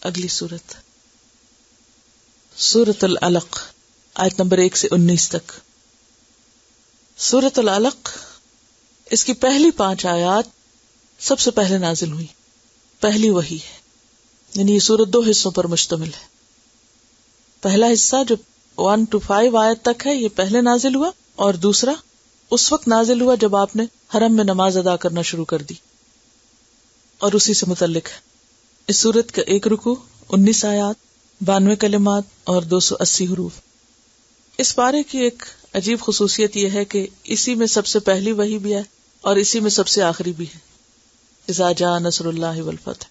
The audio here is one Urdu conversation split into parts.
اگلی سورت سورۃ العلق، آیت نمبر 1 سے 19 تک. سورۃ العلق، اس کی پہلی 5 آیات سب سے پہلے نازل ہوئی، پہلی وحی ہے. یعنی یہ سورت 2 حصوں پر مشتمل ہے. پہلا حصہ جو 1 to 5 آیت تک ہے یہ پہلے نازل ہوا، اور دوسرا اس وقت نازل ہوا جب آپ نے حرم میں نماز ادا کرنا شروع کر دی، اور اسی سے متعلق ہے. اس سورت کا ایک رکوع، 19 آیات، 92 کلمات اور 280 حروف. اس پارے کی ایک عجیب خصوصیت یہ ہے کہ اسی میں سب سے پہلی وحی بھی ہے اور اسی میں سب سے آخری بھی ہے. اذا جاء نصر اللہ والفتح.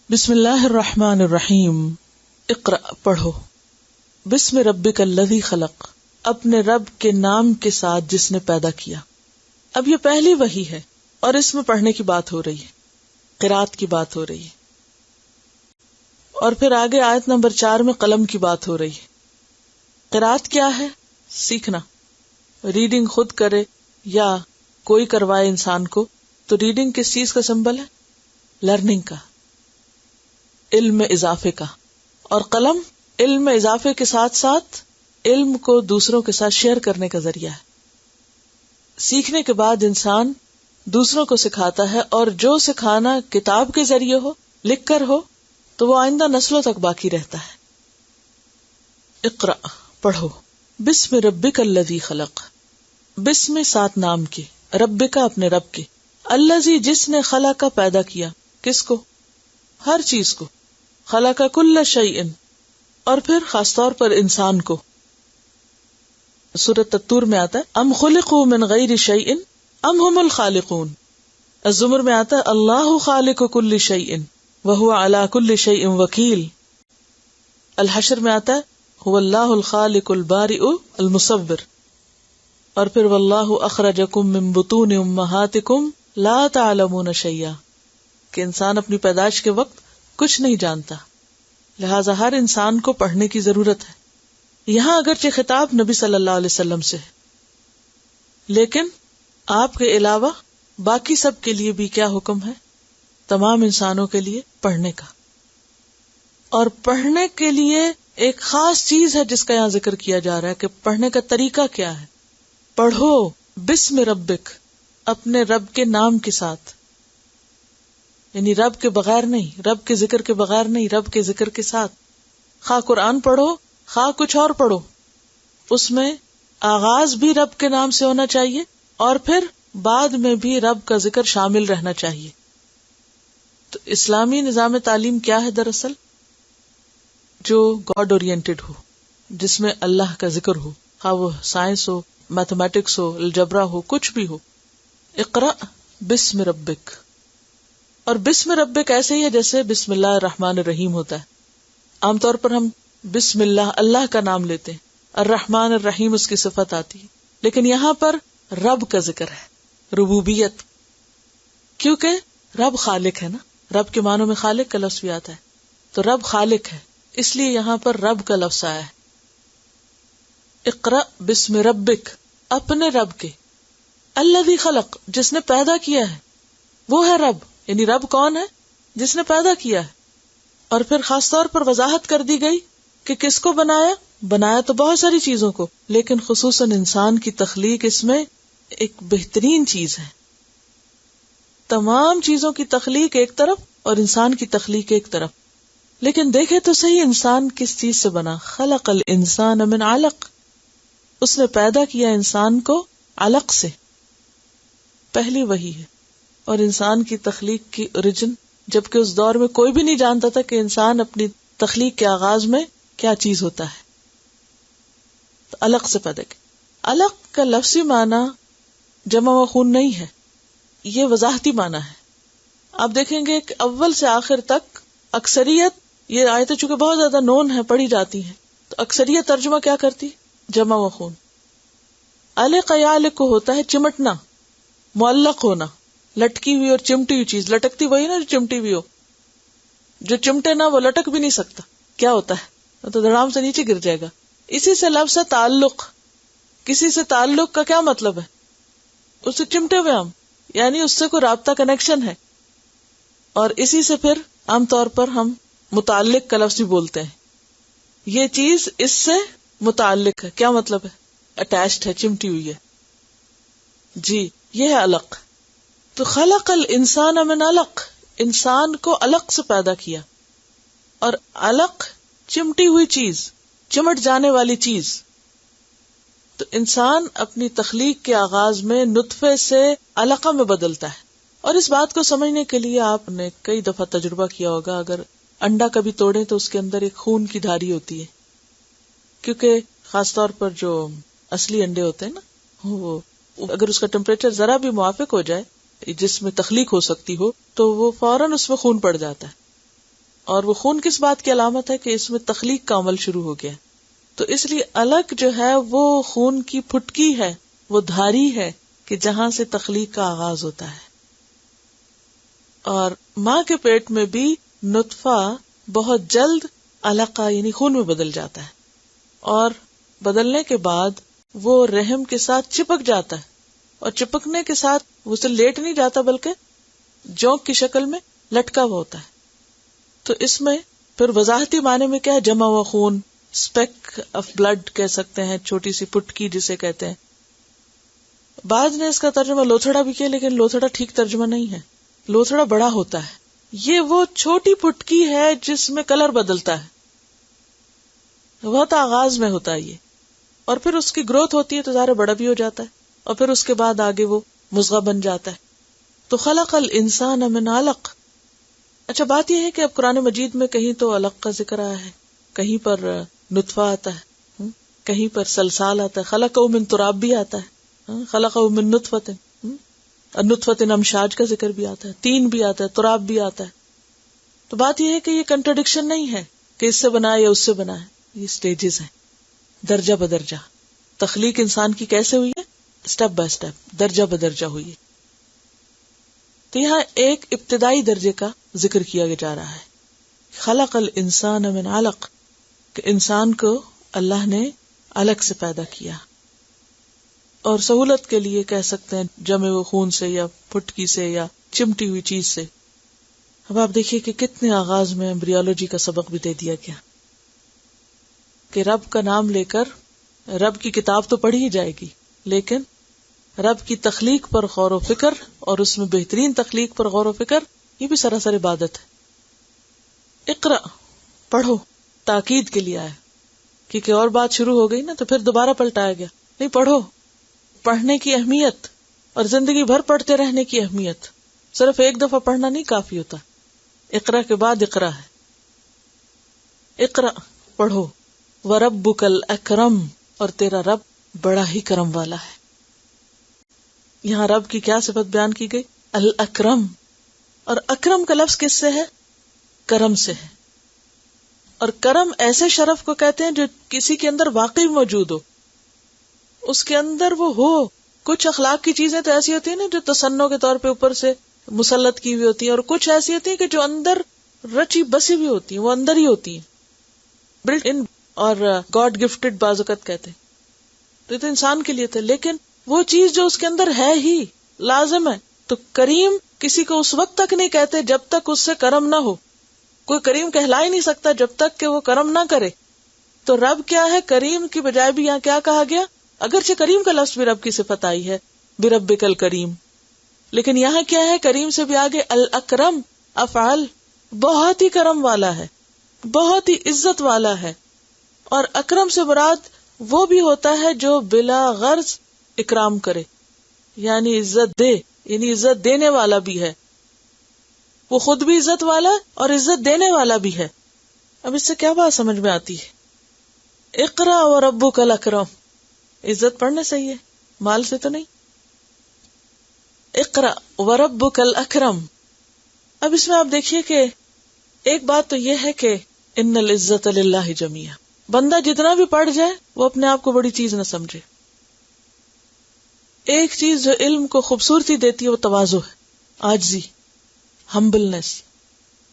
بسم اللہ الرحمن الرحیم. اقرأ، پڑھو. بسم ربک الذی خلق، اپنے رب کے نام کے ساتھ جس نے پیدا کیا. اب یہ پہلی وحی ہے اور اس میں پڑھنے کی بات ہو رہی ہے، قرات کی بات ہو رہی ہے. اور پھر آگے آیت نمبر 4 میں قلم کی بات ہو رہی ہے. قرات کیا ہے؟ سیکھنا. ریڈنگ خود کرے یا کوئی کروائے انسان کو، تو ریڈنگ کس چیز کا سمبل ہے؟ لرننگ کا، علم میں اضافے کا. اور قلم علم میں اضافے کے ساتھ ساتھ علم کو دوسروں کے ساتھ شیئر کرنے کا ذریعہ ہے. سیکھنے کے بعد انسان دوسروں کو سکھاتا ہے، اور جو سکھانا کتاب کے ذریعے ہو، لکھ کر ہو، تو وہ آئندہ نسلوں تک باقی رہتا ہے. اقرأ، پڑھو. بسم ربک الذی خلق، بسم 7 نام کے، ربک اپنے رب کے، الذی جس نے خلق پیدا کیا. کس کو؟ ہر چیز کو. خلق کل شیء، اور پھر خاص طور پر انسان کو. سورۃ الطور میں آتا ہے ام خلقوا من غیر شیء ام هم الخالقون. الزمر میں آتا ہے اللہ خالق کل شیء وهو علی کل شیء وکیل. الحشر میں آتا ہے هو اللہ الخالق البارئ المصور. اور پھر واللہ اخرجکم من بطون امہاتکم لا تعلمون شیئا، کہ انسان اپنی پیدائش کے وقت کچھ نہیں جانتا. لہذا ہر انسان کو پڑھنے کی ضرورت ہے. یہاں اگرچہ خطاب نبی صلی اللہ علیہ وسلم سے ہے، لیکن آپ کے علاوہ باقی سب کے لیے بھی کیا حکم ہے؟ تمام انسانوں کے لیے پڑھنے کا. اور پڑھنے کے لیے ایک خاص چیز ہے جس کا یہاں ذکر کیا جا رہا ہے کہ پڑھنے کا طریقہ کیا ہے. پڑھو بسم ربک، اپنے رب کے نام کے ساتھ. یعنی رب کے بغیر نہیں، رب کے ذکر کے بغیر نہیں، رب کے ذکر کے ساتھ. خواہ قرآن پڑھو خواہ کچھ اور پڑھو، اس میں آغاز بھی رب کے نام سے ہونا چاہیے، اور پھر بعد میں بھی رب کا ذکر شامل رہنا چاہیے. تو اسلامی نظام تعلیم کیا ہے دراصل؟ جو گاڈ اورینٹڈ ہو، جس میں اللہ کا ذکر ہو، خواہ وہ سائنس ہو، میتھمیٹکس ہو، الجبرا ہو، کچھ بھی ہو. اقرأ بسم ربک. اور بسم ربک ایسے ہی ہے جیسے بسم اللہ الرحمن الرحیم ہوتا ہے. عام طور پر ہم بسم اللہ اللہ کا نام لیتے ہیں، الرحمن الرحیم اس کی صفت آتی ہے، لیکن یہاں پر رب کا ذکر ہے، ربوبیت. کیونکہ رب خالق ہے نا، رب کے معنوں میں خالق کا لفظ بھی آتا ہے، تو رب خالق ہے، اس لیے یہاں پر رب کا لفظ آیا ہے. اقرأ بسم ربک، اپنے رب کے، الذی خلق جس نے پیدا کیا ہے، وہ ہے رب. یعنی رب کون ہے؟ جس نے پیدا کیا ہے. اور پھر خاص طور پر وضاحت کر دی گئی کہ کس کو بنایا. بنایا تو بہت ساری چیزوں کو، لیکن خصوصاً انسان کی تخلیق اس میں ایک بہترین چیز ہے. تمام چیزوں کی تخلیق ایک طرف اور انسان کی تخلیق ایک طرف. لیکن دیکھے تو صحیح انسان کس چیز سے بنا. خلق الانسان من علق، اس نے پیدا کیا انسان کو علق سے. پہلی وہی ہے. اور انسان کی تخلیق کی اوریجن، جبکہ اس دور میں کوئی بھی نہیں جانتا تھا کہ انسان اپنی تخلیق کے آغاز میں کیا چیز ہوتا ہے. تو علق سے پیدا کیا. علق کا لفظی معنی جمع و خون نہیں ہے، یہ وضاحتی معنی ہے. آپ دیکھیں گے کہ اول سے آخر تک اکثریت، یہ آیتیں چونکہ بہت زیادہ نون ہیں، پڑھی جاتی ہیں، تو اکثریت ترجمہ کیا کرتی؟ جمع و خون. علق یعلق کو ہوتا ہے چمٹنا، معلق ہونا، لٹکی ہوئی اور چمٹی ہوئی چیز. لٹکتی وہی نا جو چمٹی ہوئی ہو، جو چمٹے نہ وہ لٹک بھی نہیں سکتا. کیا ہوتا ہے؟ تو دھڑام سے نیچے گر جائے گا. اسی سے لفظ ہے تعلق. کسی سے تعلق کا کیا مطلب ہے؟ اس سے چمٹے ہوئے ہم، یعنی اس سے کوئی رابطہ، کنیکشن ہے. اور اسی سے پھر عام طور پر ہم متعلق کا لفظ بھی بولتے ہیں. یہ چیز اس سے متعلق ہے. کیا مطلب ہے؟ اٹیچڈ ہے، چمٹی ہوئی ہے. جی یہ ہے علق. تو خلق الانسان من علق، انسان کو علق سے پیدا کیا. اور علق چمٹی ہوئی چیز، چمٹ جانے والی چیز. تو انسان اپنی تخلیق کے آغاز میں نطفے سے علقہ میں بدلتا ہے. اور اس بات کو سمجھنے کے لیے آپ نے کئی دفعہ تجربہ کیا ہوگا، اگر انڈا کبھی توڑیں تو اس کے اندر ایک خون کی دھاری ہوتی ہے، کیونکہ خاص طور پر جو اصلی انڈے ہوتے ہیں نا، وہ اگر اس کا ٹیمپریچر ذرا بھی موافق ہو جائے جس میں تخلیق ہو سکتی ہو تو وہ فوراً اس میں خون پڑ جاتا ہے. اور وہ خون کس بات کی علامت ہے؟ کہ اس میں تخلیق کا عمل شروع ہو گیا. تو اس لیے علق جو ہے وہ خون کی پھٹکی ہے، وہ دھاری ہے کہ جہاں سے تخلیق کا آغاز ہوتا ہے. اور ماں کے پیٹ میں بھی نطفہ بہت جلد علقہ یعنی خون میں بدل جاتا ہے، اور بدلنے کے بعد وہ رحم کے ساتھ چپک جاتا ہے. اور چپکنے کے ساتھ وہ اسے لیٹ نہیں جاتا بلکہ جوک کی شکل میں لٹکا ہوا ہوتا ہے. تو اس میں پھر وضاحتی معنی میں کیا ہے؟ جمع ہوا خون، اسپیک آف بلڈ کہہ سکتے ہیں، چھوٹی سی پٹکی جسے کہتے ہیں. بعض نے اس کا ترجمہ لوتھڑا بھی کیا، لیکن لوتھڑا ٹھیک ترجمہ نہیں ہے. لوتھڑا بڑا ہوتا ہے، یہ وہ چھوٹی پٹکی ہے جس میں کلر بدلتا ہے، بہت آغاز میں ہوتا ہے یہ. اور پھر اس کی گروتھ ہوتی ہے تو ظاہر بڑا بھی ہو جاتا ہے، اور پھر اس کے بعد آگے وہ مضغہ بن جاتا ہے. تو خلق الانسان من علق. اچھا بات یہ ہے کہ اب قرآن مجید میں کہیں تو علق کا ذکر آیا ہے، کہیں پر نطفہ آتا ہے، کہیں پر سلسال آتا ہے، خلقہ من تراب بھی آتا ہے، خلقہ من نطفۃ، نطفۃ امشاج کا ذکر بھی آتا ہے، تین بھی آتا ہے، تراب بھی آتا ہے. تو بات یہ ہے کہ یہ کنٹرڈکشن نہیں ہے کہ اس سے بنائے یا اس سے بنائے، یہ سٹیجز ہیں درجہ بدرجہ. تخلیق انسان کی کیسے ہوئی ہے؟ سٹیپ بائی سٹیپ، درجہ بدرجہ ہوئی ہے. تو یہاں ایک ابتدائی درجے کا ذکر کیا جا رہا ہے، خلق الانسان من علق، کہ انسان کو اللہ نے علق سے پیدا کیا. اور سہولت کے لیے کہہ سکتے ہیں جمے ہوئے خون سے یا پھٹکی سے یا چمٹی ہوئی چیز سے. اب آپ دیکھیے کہ کتنے آغاز میں ایمبریولوجی کا سبق بھی دے دیا گیا کہ رب کا نام لے کر رب کی کتاب تو پڑھی ہی جائے گی، لیکن رب کی تخلیق پر غور و فکر اور اس میں بہترین تخلیق پر غور و فکر، یہ بھی سراسر عبادت ہے. اقرا، پڑھو، تاکید کے لیے آیا، کیونکہ اور بات شروع ہو گئی نا تو پھر دوبارہ پلٹایا گیا. نہیں، پڑھو. پڑھنے کی اہمیت اور زندگی بھر پڑھتے رہنے کی اہمیت، صرف ایک دفعہ پڑھنا نہیں کافی ہوتا. اقرا کے بعد اقرا ہے. اقرا، پڑھو. وَرَبُّكَ الْأَكْرَمُ، اور تیرا رب بڑا ہی کرم والا ہے. یہاں رب کی کیا صفت بیان کی گئی؟ الاکرم. اور اکرم کا لفظ کس سے ہے؟ کرم سے ہے. اور کرم ایسے شرف کو کہتے ہیں جو کسی کے اندر واقعی موجود ہو، اس کے اندر وہ ہو. کچھ اخلاق کی چیزیں تو ایسی ہوتی ہیں نا جو تصنع کے طور پہ اوپر سے مسلط کی ہوئی ہوتی ہیں، اور کچھ ایسی ہوتی ہیں کہ جو اندر رچی بسی ہوئی ہوتی ہیں، وہ اندر ہی ہوتی ہیں، بلٹ ان اور گاڈ گفٹڈ بعض اوقات کہتے ہیں. تو یہ تو انسان کے لیے تھے، لیکن وہ چیز جو اس کے اندر ہے ہی لازم ہے. تو کریم کسی کو اس وقت تک نہیں کہتے جب تک اس سے کرم نہ ہو. کوئی کریم کہلا ہی نہیں سکتا جب تک کہ وہ کرم نہ کرے. تو رب کیا ہے؟ کریم کی بجائے بھی یہاں کیا کہا گیا؟ اگرچہ کریم کا لفظ بھی رب کی صفت آئی ہے، بربک الکریم، لیکن یہاں کیا ہے؟ کریم سے بھی آگے الاکرم، افعال، بہت ہی کرم والا ہے، بہت ہی عزت والا ہے. اور اکرم سے مراد وہ بھی ہوتا ہے جو بلا غرض اکرام کرے، یعنی عزت دے، یعنی عزت دینے والا بھی ہے. وہ خود بھی عزت والا اور عزت دینے والا بھی ہے. اب اس سے کیا بات سمجھ میں آتی ہے؟ اقرا وربک الاکرم، عزت پڑھنے سے ہی ہے، مال سے تو نہیں. اقرا وربک الاکرم. اب اس میں آپ دیکھیے کہ ایک بات تو یہ ہے کہ ان العزت للہ جمیعا، بندہ جتنا بھی پڑھ جائے وہ اپنے آپ کو بڑی چیز نہ سمجھے. ایک چیز جو علم کو خوبصورتی دیتی ہے وہ تواضع ہے، عاجزی، ہمبلنس.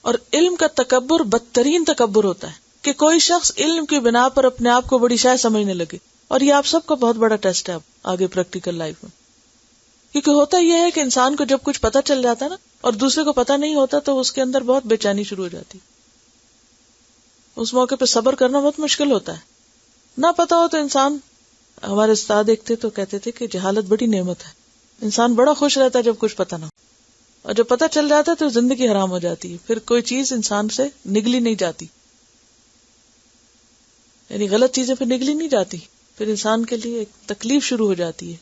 اور علم کا تکبر بدترین تکبر ہوتا ہے کہ کوئی شخص علم کی بنا پر اپنے آپ کو بڑی شے سمجھنے لگے. اور یہ آپ سب کا بہت بڑا ٹیسٹ ہے اب آگے پریکٹیکل لائف میں. کیونکہ ہوتا یہ ہے کہ انسان کو جب کچھ پتا چل جاتا ہے نا اور دوسرے کو پتا نہیں ہوتا تو اس کے اندر بہت بے چینی شروع ہو جاتی. اس موقع پہ صبر کرنا بہت مشکل ہوتا ہے. نہ پتا ہو تو انسان، ہمارے استاد دیکھتے تو کہتے تھے کہ جہالت بڑی نعمت ہے. انسان بڑا خوش رہتا ہے جب کچھ پتا نہ ہو، اور جب پتا چل جاتا ہے تو زندگی حرام ہو جاتی ہے. پھر کوئی چیز انسان سے نگلی نہیں جاتی، یعنی غلط چیزیں پھر نگلی نہیں جاتی. پھر انسان کے لیے ایک تکلیف شروع ہو جاتی ہے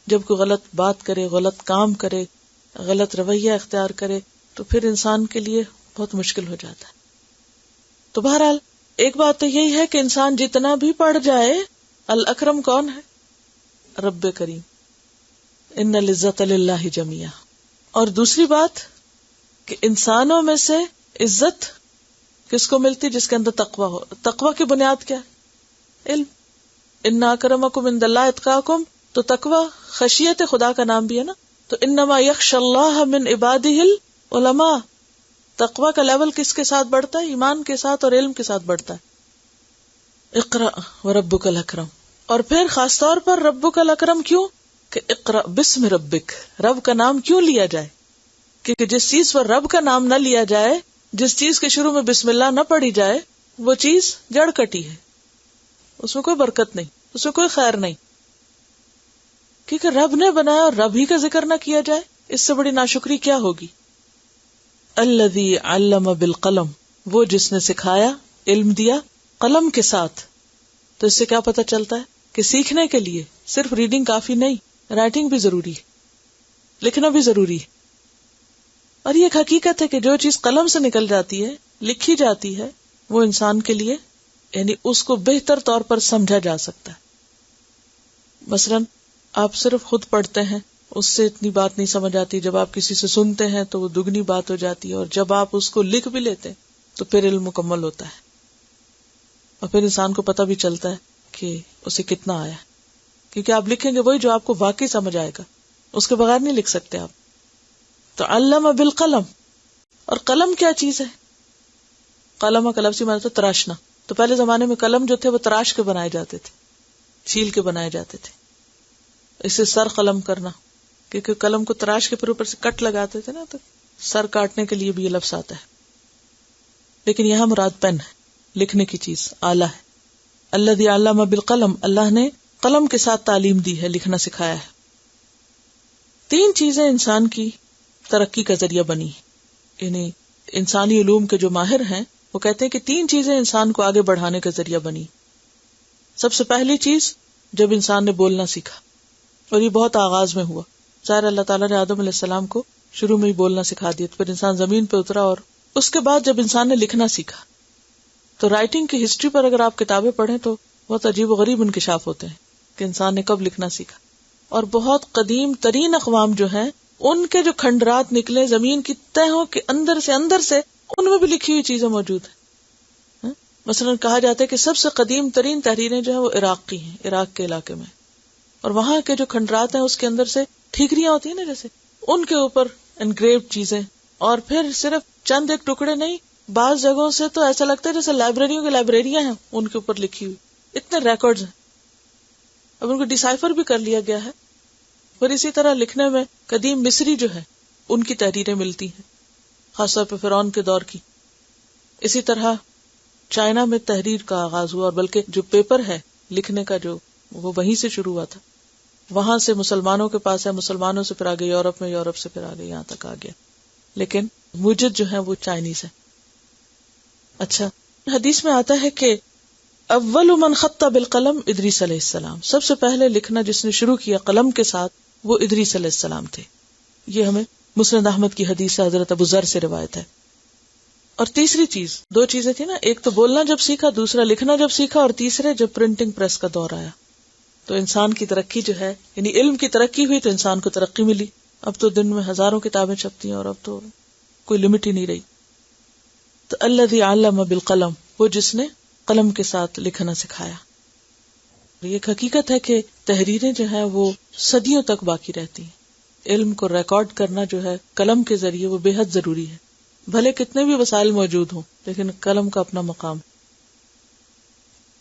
جب کوئی غلط بات کرے، غلط کام کرے، غلط رویہ اختیار کرے، تو پھر انسان کے لیے بہت مشکل ہو جاتا ہے. تو بہرحال ایک بات تو یہی ہے کہ انسان جتنا بھی پڑھ جائے، الاکرم کون ہے؟ رب کریم. ان العزت للہ جمیعا. اور دوسری بات کہ انسانوں میں سے عزت کس کو ملتی؟ جس کے اندر تقوی ہو. تقوی کی بنیاد کیا ہے؟ علم. ان اکرمکم عند اللہ اتقاکم. تو تقوی خشیت خدا کا نام بھی ہے نا. تو انما یخشی اللہ من عبادہ العلماء. تقوی کا لیول کس کے ساتھ بڑھتا ہے؟ ایمان کے ساتھ اور علم کے ساتھ بڑھتا ہے. اقرأ وربک الاکرم. اور پھر خاص طور پر ربک الاکرم کیوں؟ کہ اقرأ بسم ربک. رب کا نام کیوں لیا جائے؟ کیونکہ جس چیز پر رب کا نام نہ لیا جائے، جس چیز کے شروع میں بسم اللہ نہ پڑھی جائے، وہ چیز جڑ کٹی ہے، اس میں کوئی برکت نہیں، اس میں کوئی خیر نہیں. کیونکہ رب نے بنایا اور رب ہی کا ذکر نہ کیا جائے، اس سے بڑی ناشکری کیا ہوگی. الذی علم بالقلم. وہ جس نے سکھایا، علم دیا قلم کے ساتھ. تو اس سے کیا پتہ چلتا ہے کہ سیکھنے کے لیے صرف ریڈنگ کافی نہیں، رائٹنگ بھی ضروری ہے، لکھنا بھی ضروری ہے. اور یہ ایک حقیقت ہے کہ جو چیز قلم سے نکل جاتی ہے، لکھی جاتی ہے، وہ انسان کے لیے یعنی اس کو بہتر طور پر سمجھا جا سکتا ہے. مثلاً آپ صرف خود پڑھتے ہیں، اس سے اتنی بات نہیں سمجھ آتی. جب آپ کسی سے سنتے ہیں تو وہ دگنی بات ہو جاتی ہے، اور جب آپ اس کو لکھ بھی لیتے ہیں تو پھر علم مکمل ہوتا ہے، اور پھر انسان کو پتہ بھی چلتا ہے کہ اسے کتنا آیا. کیونکہ آپ لکھیں گے وہی جو آپ کو واقعی سمجھ آئے گا، اس کے بغیر نہیں لکھ سکتے آپ. تو علم بالقلم. اور قلم کیا چیز ہے؟ قلم کا لفظی معنی تو تراشنا. تو پہلے زمانے میں قلم جو تھے وہ تراش کے بنائے جاتے تھے، چھیل کے بنائے جاتے تھے. اسے سر قلم کرنا، کیونکہ قلم کو تراش کے پھر اوپر سے کٹ لگاتے تھے نا، تو سر کاٹنے کے لیے بھی یہ لفظ آتا ہے. لیکن یہاں مراد پین ہے، لکھنے کی چیز، آلہ ہے. الذی علم بالقلم. اللہ نے قلم کے ساتھ تعلیم دی ہے، لکھنا سکھایا ہے. 3 چیزیں انسان کی ترقی کا ذریعہ بنی. یعنی انسانی علوم کے جو ماہر ہیں وہ کہتے ہیں کہ 3 چیزیں انسان کو آگے بڑھانے کا ذریعہ بنی. سب سے پہلی چیز جب انسان نے بولنا سیکھا، اور یہ بہت آغاز میں ہوا. ظاہر اللہ تعالیٰ نے آدم علیہ السلام کو شروع میں ہی بولنا سکھا دیا، پھر انسان زمین پہ اترا، اور اس کے بعد جب انسان نے لکھنا سیکھا. تو رائٹنگ کی ہسٹری پر اگر آپ کتابیں پڑھیں تو بہت عجیب و غریب انکشاف ہوتے ہیں کہ انسان نے کب لکھنا سیکھا. اور بہت قدیم ترین اقوام جو ہیں ان کے جو کھنڈرات نکلے زمین کی تہوں کے اندر سے ان میں بھی لکھی ہوئی چیزیں موجود ہیں. مثلا کہا جاتا ہے کہ سب سے قدیم ترین تحریریں جو ہیں وہ عراق کی ہیں، عراق کے علاقے میں. اور وہاں کے جو کھنڈرات ہیں اس کے اندر سے ٹھیکریاں ہوتی ہیں نا، جیسے ان کے اوپر انگریوڈ چیزیں. اور پھر صرف چند ایک ٹکڑے نہیں، بعض جگہوں سے تو ایسا لگتا ہے جیسے لائبریریوں کی لائبریریاں ہیں ان کے اوپر لکھی ہوئی، اتنے ریکارڈز ہیں. اب ان کو ڈیسائفر بھی کر لیا گیا ہے. اور اسی طرح لکھنے میں قدیم مصری جو ہے ان کی تحریریں ملتی ہیں، خاص طور پہ فرعون کے دور کی. اسی طرح چائنا میں تحریر کا آغاز ہوا، اور بلکہ جو پیپر ہے لکھنے کا جو وہ وہیں سے شروع ہوا تھا. وہاں سے مسلمانوں کے پاس ہے، مسلمانوں سے پھر آگے یورپ میں، یورپ سے پھر آگے یہاں تک آ گیا. لیکن موجد جو ہے وہ چائنیز ہے. اچھا، حدیث میں آتا ہے کہ اول من خط بالقلم ادریس علیہ السلام. سب سے پہلے لکھنا جس نے شروع کیا قلم کے ساتھ وہ ادریس علیہ السلام تھے. یہ ہمیں مسند احمد کی حدیث سے حضرت ابو ذر سے روایت ہے. اور تیسری چیز، 2 چیزیں تھی نا، ایک تو بولنا جب سیکھا، دوسرا لکھنا جب سیکھا، اور تیسرے جب پرنٹنگ پریس کا دور آیا تو انسان کی ترقی جو ہے، یعنی علم کی ترقی ہوئی تو انسان کو ترقی ملی. اب تو دن میں ہزاروں کتابیں چھپتی ہیں اور اب تو کوئی لمٹ ہی نہیں رہی. تو الذی علم بالقلم، وہ جس نے قلم کے ساتھ لکھنا سکھایا. یہ ایک حقیقت ہے کہ تحریریں جو ہیں وہ صدیوں تک باقی رہتی ہیں. علم کو ریکارڈ کرنا جو ہے قلم کے ذریعے وہ بے حد ضروری ہے. بھلے کتنے بھی وسائل موجود ہوں لیکن قلم کا اپنا مقام.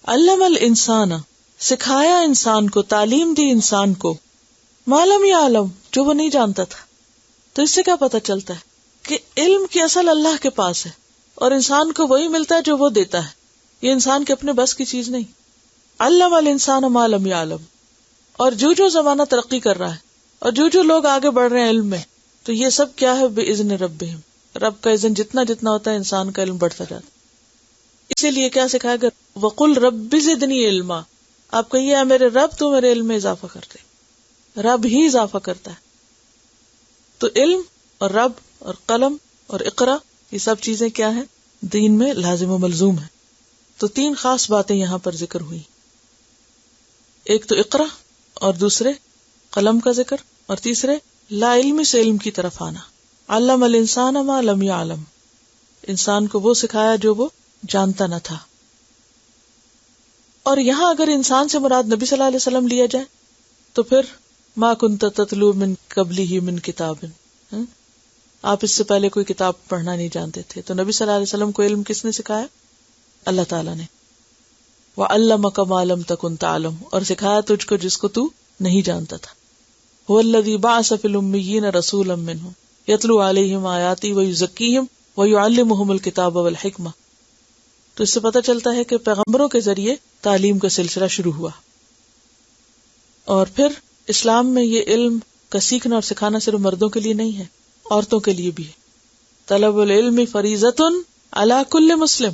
علم الانسان، سکھایا انسان کو، تعلیم دی انسان کو، ما لم یعلم، جو وہ نہیں جانتا تھا. تو اس سے کیا پتہ چلتا ہے کہ علم کی اصل اللہ کے پاس ہے، اور انسان کو وہی ملتا ہے جو وہ دیتا ہے. یہ انسان کے اپنے بس کی چیز نہیں. علم الانسان ما لم یعلم. اور جو زمانہ ترقی کر رہا ہے اور جو لوگ آگے بڑھ رہے ہیں علم میں، تو یہ سب کیا ہے؟ بإذن ربہم. رب کا اذن جتنا ہوتا ہے انسان کا علم بڑھتا جاتا ہے. اسی لیے کیا سکھایا گیا؟ وقل رب زدنی علما. آپ کہیے اے میرے رب تو میرے علم میں اضافہ کر دے. رب ہی اضافہ کرتا ہے. تو علم اور رب اور قلم اور اقرا، یہ سب چیزیں کیا ہیں؟ دین میں لازم و ملزوم ہے. تو 3 خاص باتیں یہاں پر ذکر ہوئی. ایک تو اقرا، اور دوسرے قلم کا ذکر، اور تیسرے لا علم سے علم کی طرف آنا. علم الانسان ما لم یعلم. انسان کو وہ سکھایا جو وہ جانتا نہ تھا. اور یہاں اگر انسان سے مراد نبی صلی اللہ علیہ وسلم لیا جائے تو پھر ما کنت تتلو من قبلہ من کتاب. آپ اس سے پہلے کوئی کتاب پڑھنا نہیں جانتے تھے، تو نبی صلی اللہ علیہ وسلم کو علم کس نے سکھایا؟ اللہ تعالیٰ نے. وَعَلَّمَكَ مَا لَمْ تَكُنْ تَعْلَمُ. اور سکھایا تجھ کو جس کو تو نہیں جانتا تھا. هُوَ الَّذِي بَعَثَ فِي الْأُمِّيِّينَ رَسُولًا مِّنْهُمْ يَتْلُو عَلَيْهِمْ آيَاتِهِ وَيُزَكِّيهِمْ وَيُعَلِّمُهُمُ الْكِتَابَ وَالْحِكْمَةَ. تو اس سے پتہ چلتا ہے کہ پیغمبروں کے ذریعے تعلیم کا سلسلہ شروع ہوا. اور پھر اسلام میں یہ علم کا سیکھنا اور سکھانا صرف مردوں کے لیے نہیں ہے، عورتوں کے لیے بھی ہے. طلب العلم فریضۃ علی کل مسلم.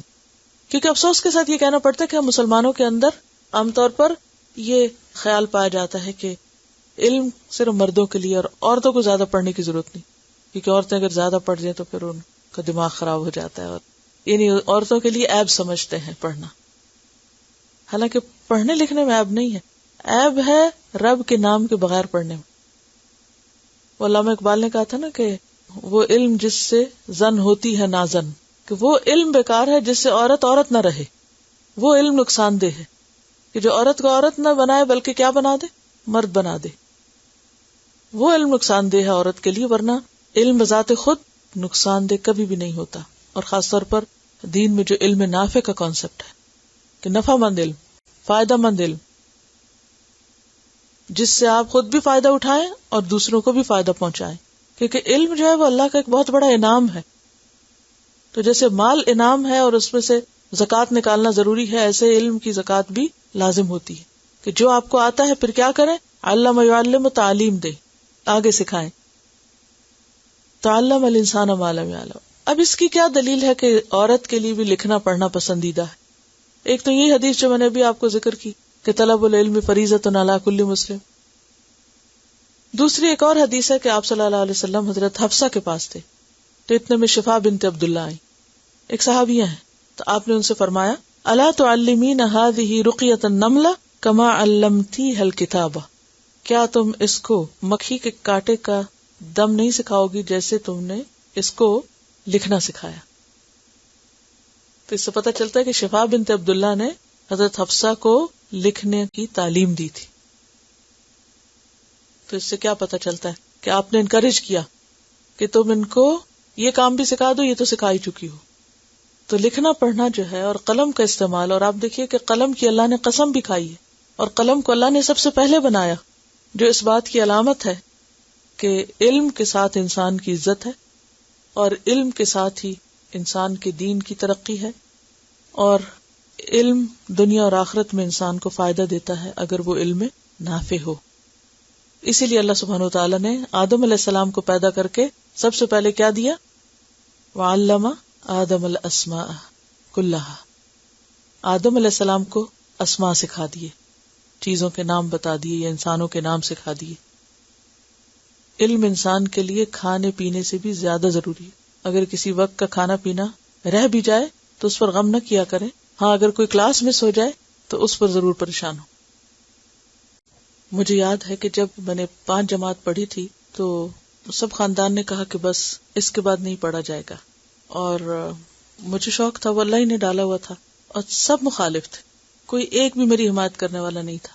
کیونکہ افسوس کے ساتھ یہ کہنا پڑتا ہے کہ ہم مسلمانوں کے اندر عام طور پر یہ خیال پایا جاتا ہے کہ علم صرف مردوں کے لیے اور عورتوں کو زیادہ پڑھنے کی ضرورت نہیں، کیونکہ عورتیں اگر زیادہ پڑھ جائیں تو پھر ان کا دماغ خراب ہو جاتا ہے، اور یعنی عورتوں کے لیے عیب سمجھتے ہیں پڑھنا. حالانکہ پڑھنے لکھنے میں عیب نہیں ہے، عیب ہے رب کے نام کے بغیر پڑھنے میں. علامہ اقبال نے کہا تھا نا کہ وہ علم جس سے زن ہوتی ہے نازن، کہ وہ علم بیکار ہے جس سے عورت نہ رہے. وہ علم نقصان دہ ہے کہ جو عورت کو عورت نہ بنائے بلکہ کیا بنا دے؟ مرد بنا دے. وہ علم نقصان دہ ہے عورت کے لیے، ورنہ علم بذات خود نقصان دہ کبھی بھی نہیں ہوتا. اور خاص طور پر دین میں جو علم نافع کا کانسیپٹ ہے کہ نفع مند علم، فائدہ مند علم، جس سے آپ خود بھی فائدہ اٹھائیں اور دوسروں کو بھی فائدہ پہنچائیں. کیونکہ علم جو ہے وہ اللہ کا ایک بہت بڑا انعام ہے. تو جیسے مال انعام ہے اور اس میں سے زکوٰۃ نکالنا ضروری ہے، ایسے علم کی زکوٰۃ بھی لازم ہوتی ہے کہ جو آپ کو آتا ہے پھر کیا کریں؟ علم یعلم، تعلیم دیں، آگے سکھائیں. تعلم الانسان ما لم یعلم. اب اس کی کیا دلیل ہے کہ عورت کے لیے بھی لکھنا پڑھنا پسندیدہ ہے؟ ایک تو یہ حدیث جو میں نے ابھی آپ کو ذکر کی کہ طلب العلم فریضۃ علی کل مسلم. دوسری ایک اور حدیث ہے کہ آپ صلی اللہ علیہ وسلم حضرت حفصہ کے پاس تھے تو اتنے میں شفا بنت عبداللہ آئی، ایک صحابیہ ہیں. تو آپ نے ان سے فرمایا الا تعلمین هذه رقیۃ النملہ کما علمتیہ الکتابہ. کیا تم اس کو مکھی کے کانٹے کا دم نہیں سکھاؤ گی جیسے تم نے اس کو لکھنا سکھایا؟ تو اس سے پتہ چلتا ہے کہ شفا بنت عبداللہ نے حضرت حفصہ کو لکھنے کی تعلیم دی تھی. تو اس سے کیا پتہ چلتا ہے کہ آپ نے انکریج کیا کہ تم ان کو یہ کام بھی سکھا دو، یہ تو سکھا ہی چکی ہو. تو لکھنا پڑھنا جو ہے اور قلم کا استعمال، اور آپ دیکھیے کہ قلم کی اللہ نے قسم بھی کھائی ہے، اور قلم کو اللہ نے سب سے پہلے بنایا، جو اس بات کی علامت ہے کہ علم کے ساتھ انسان کی عزت ہے، اور علم کے ساتھ ہی انسان کے دین کی ترقی ہے، اور علم دنیا اور آخرت میں انسان کو فائدہ دیتا ہے اگر وہ علم نافع ہو. اسی لیے اللہ سبحانہ و تعالیٰ نے آدم علیہ السلام کو پیدا کر کے سب سے پہلے کیا دیا؟ وَعَلَّمَ آدم الاسماء کلہا. آدم علیہ السلام کو اسماء سکھا دیے، چیزوں کے نام بتا دیے یا انسانوں کے نام سکھا دیے. علم انسان کے لیے کھانے پینے سے بھی زیادہ ضروری ہے. اگر کسی وقت کا کھانا پینا رہ بھی جائے تو اس پر غم نہ کیا کریں. ہاں اگر کوئی کلاس مس ہو جائے تو اس پر ضرور پریشان ہو. مجھے یاد ہے کہ جب میں نے 5 جماعت پڑھی تھی تو سب خاندان نے کہا کہ بس اس کے بعد نہیں پڑھا جائے گا، اور مجھے شوق تھا، وہ اللہ ہی نے ڈالا ہوا تھا، اور سب مخالف تھے، کوئی ایک بھی میری حمایت کرنے والا نہیں تھا.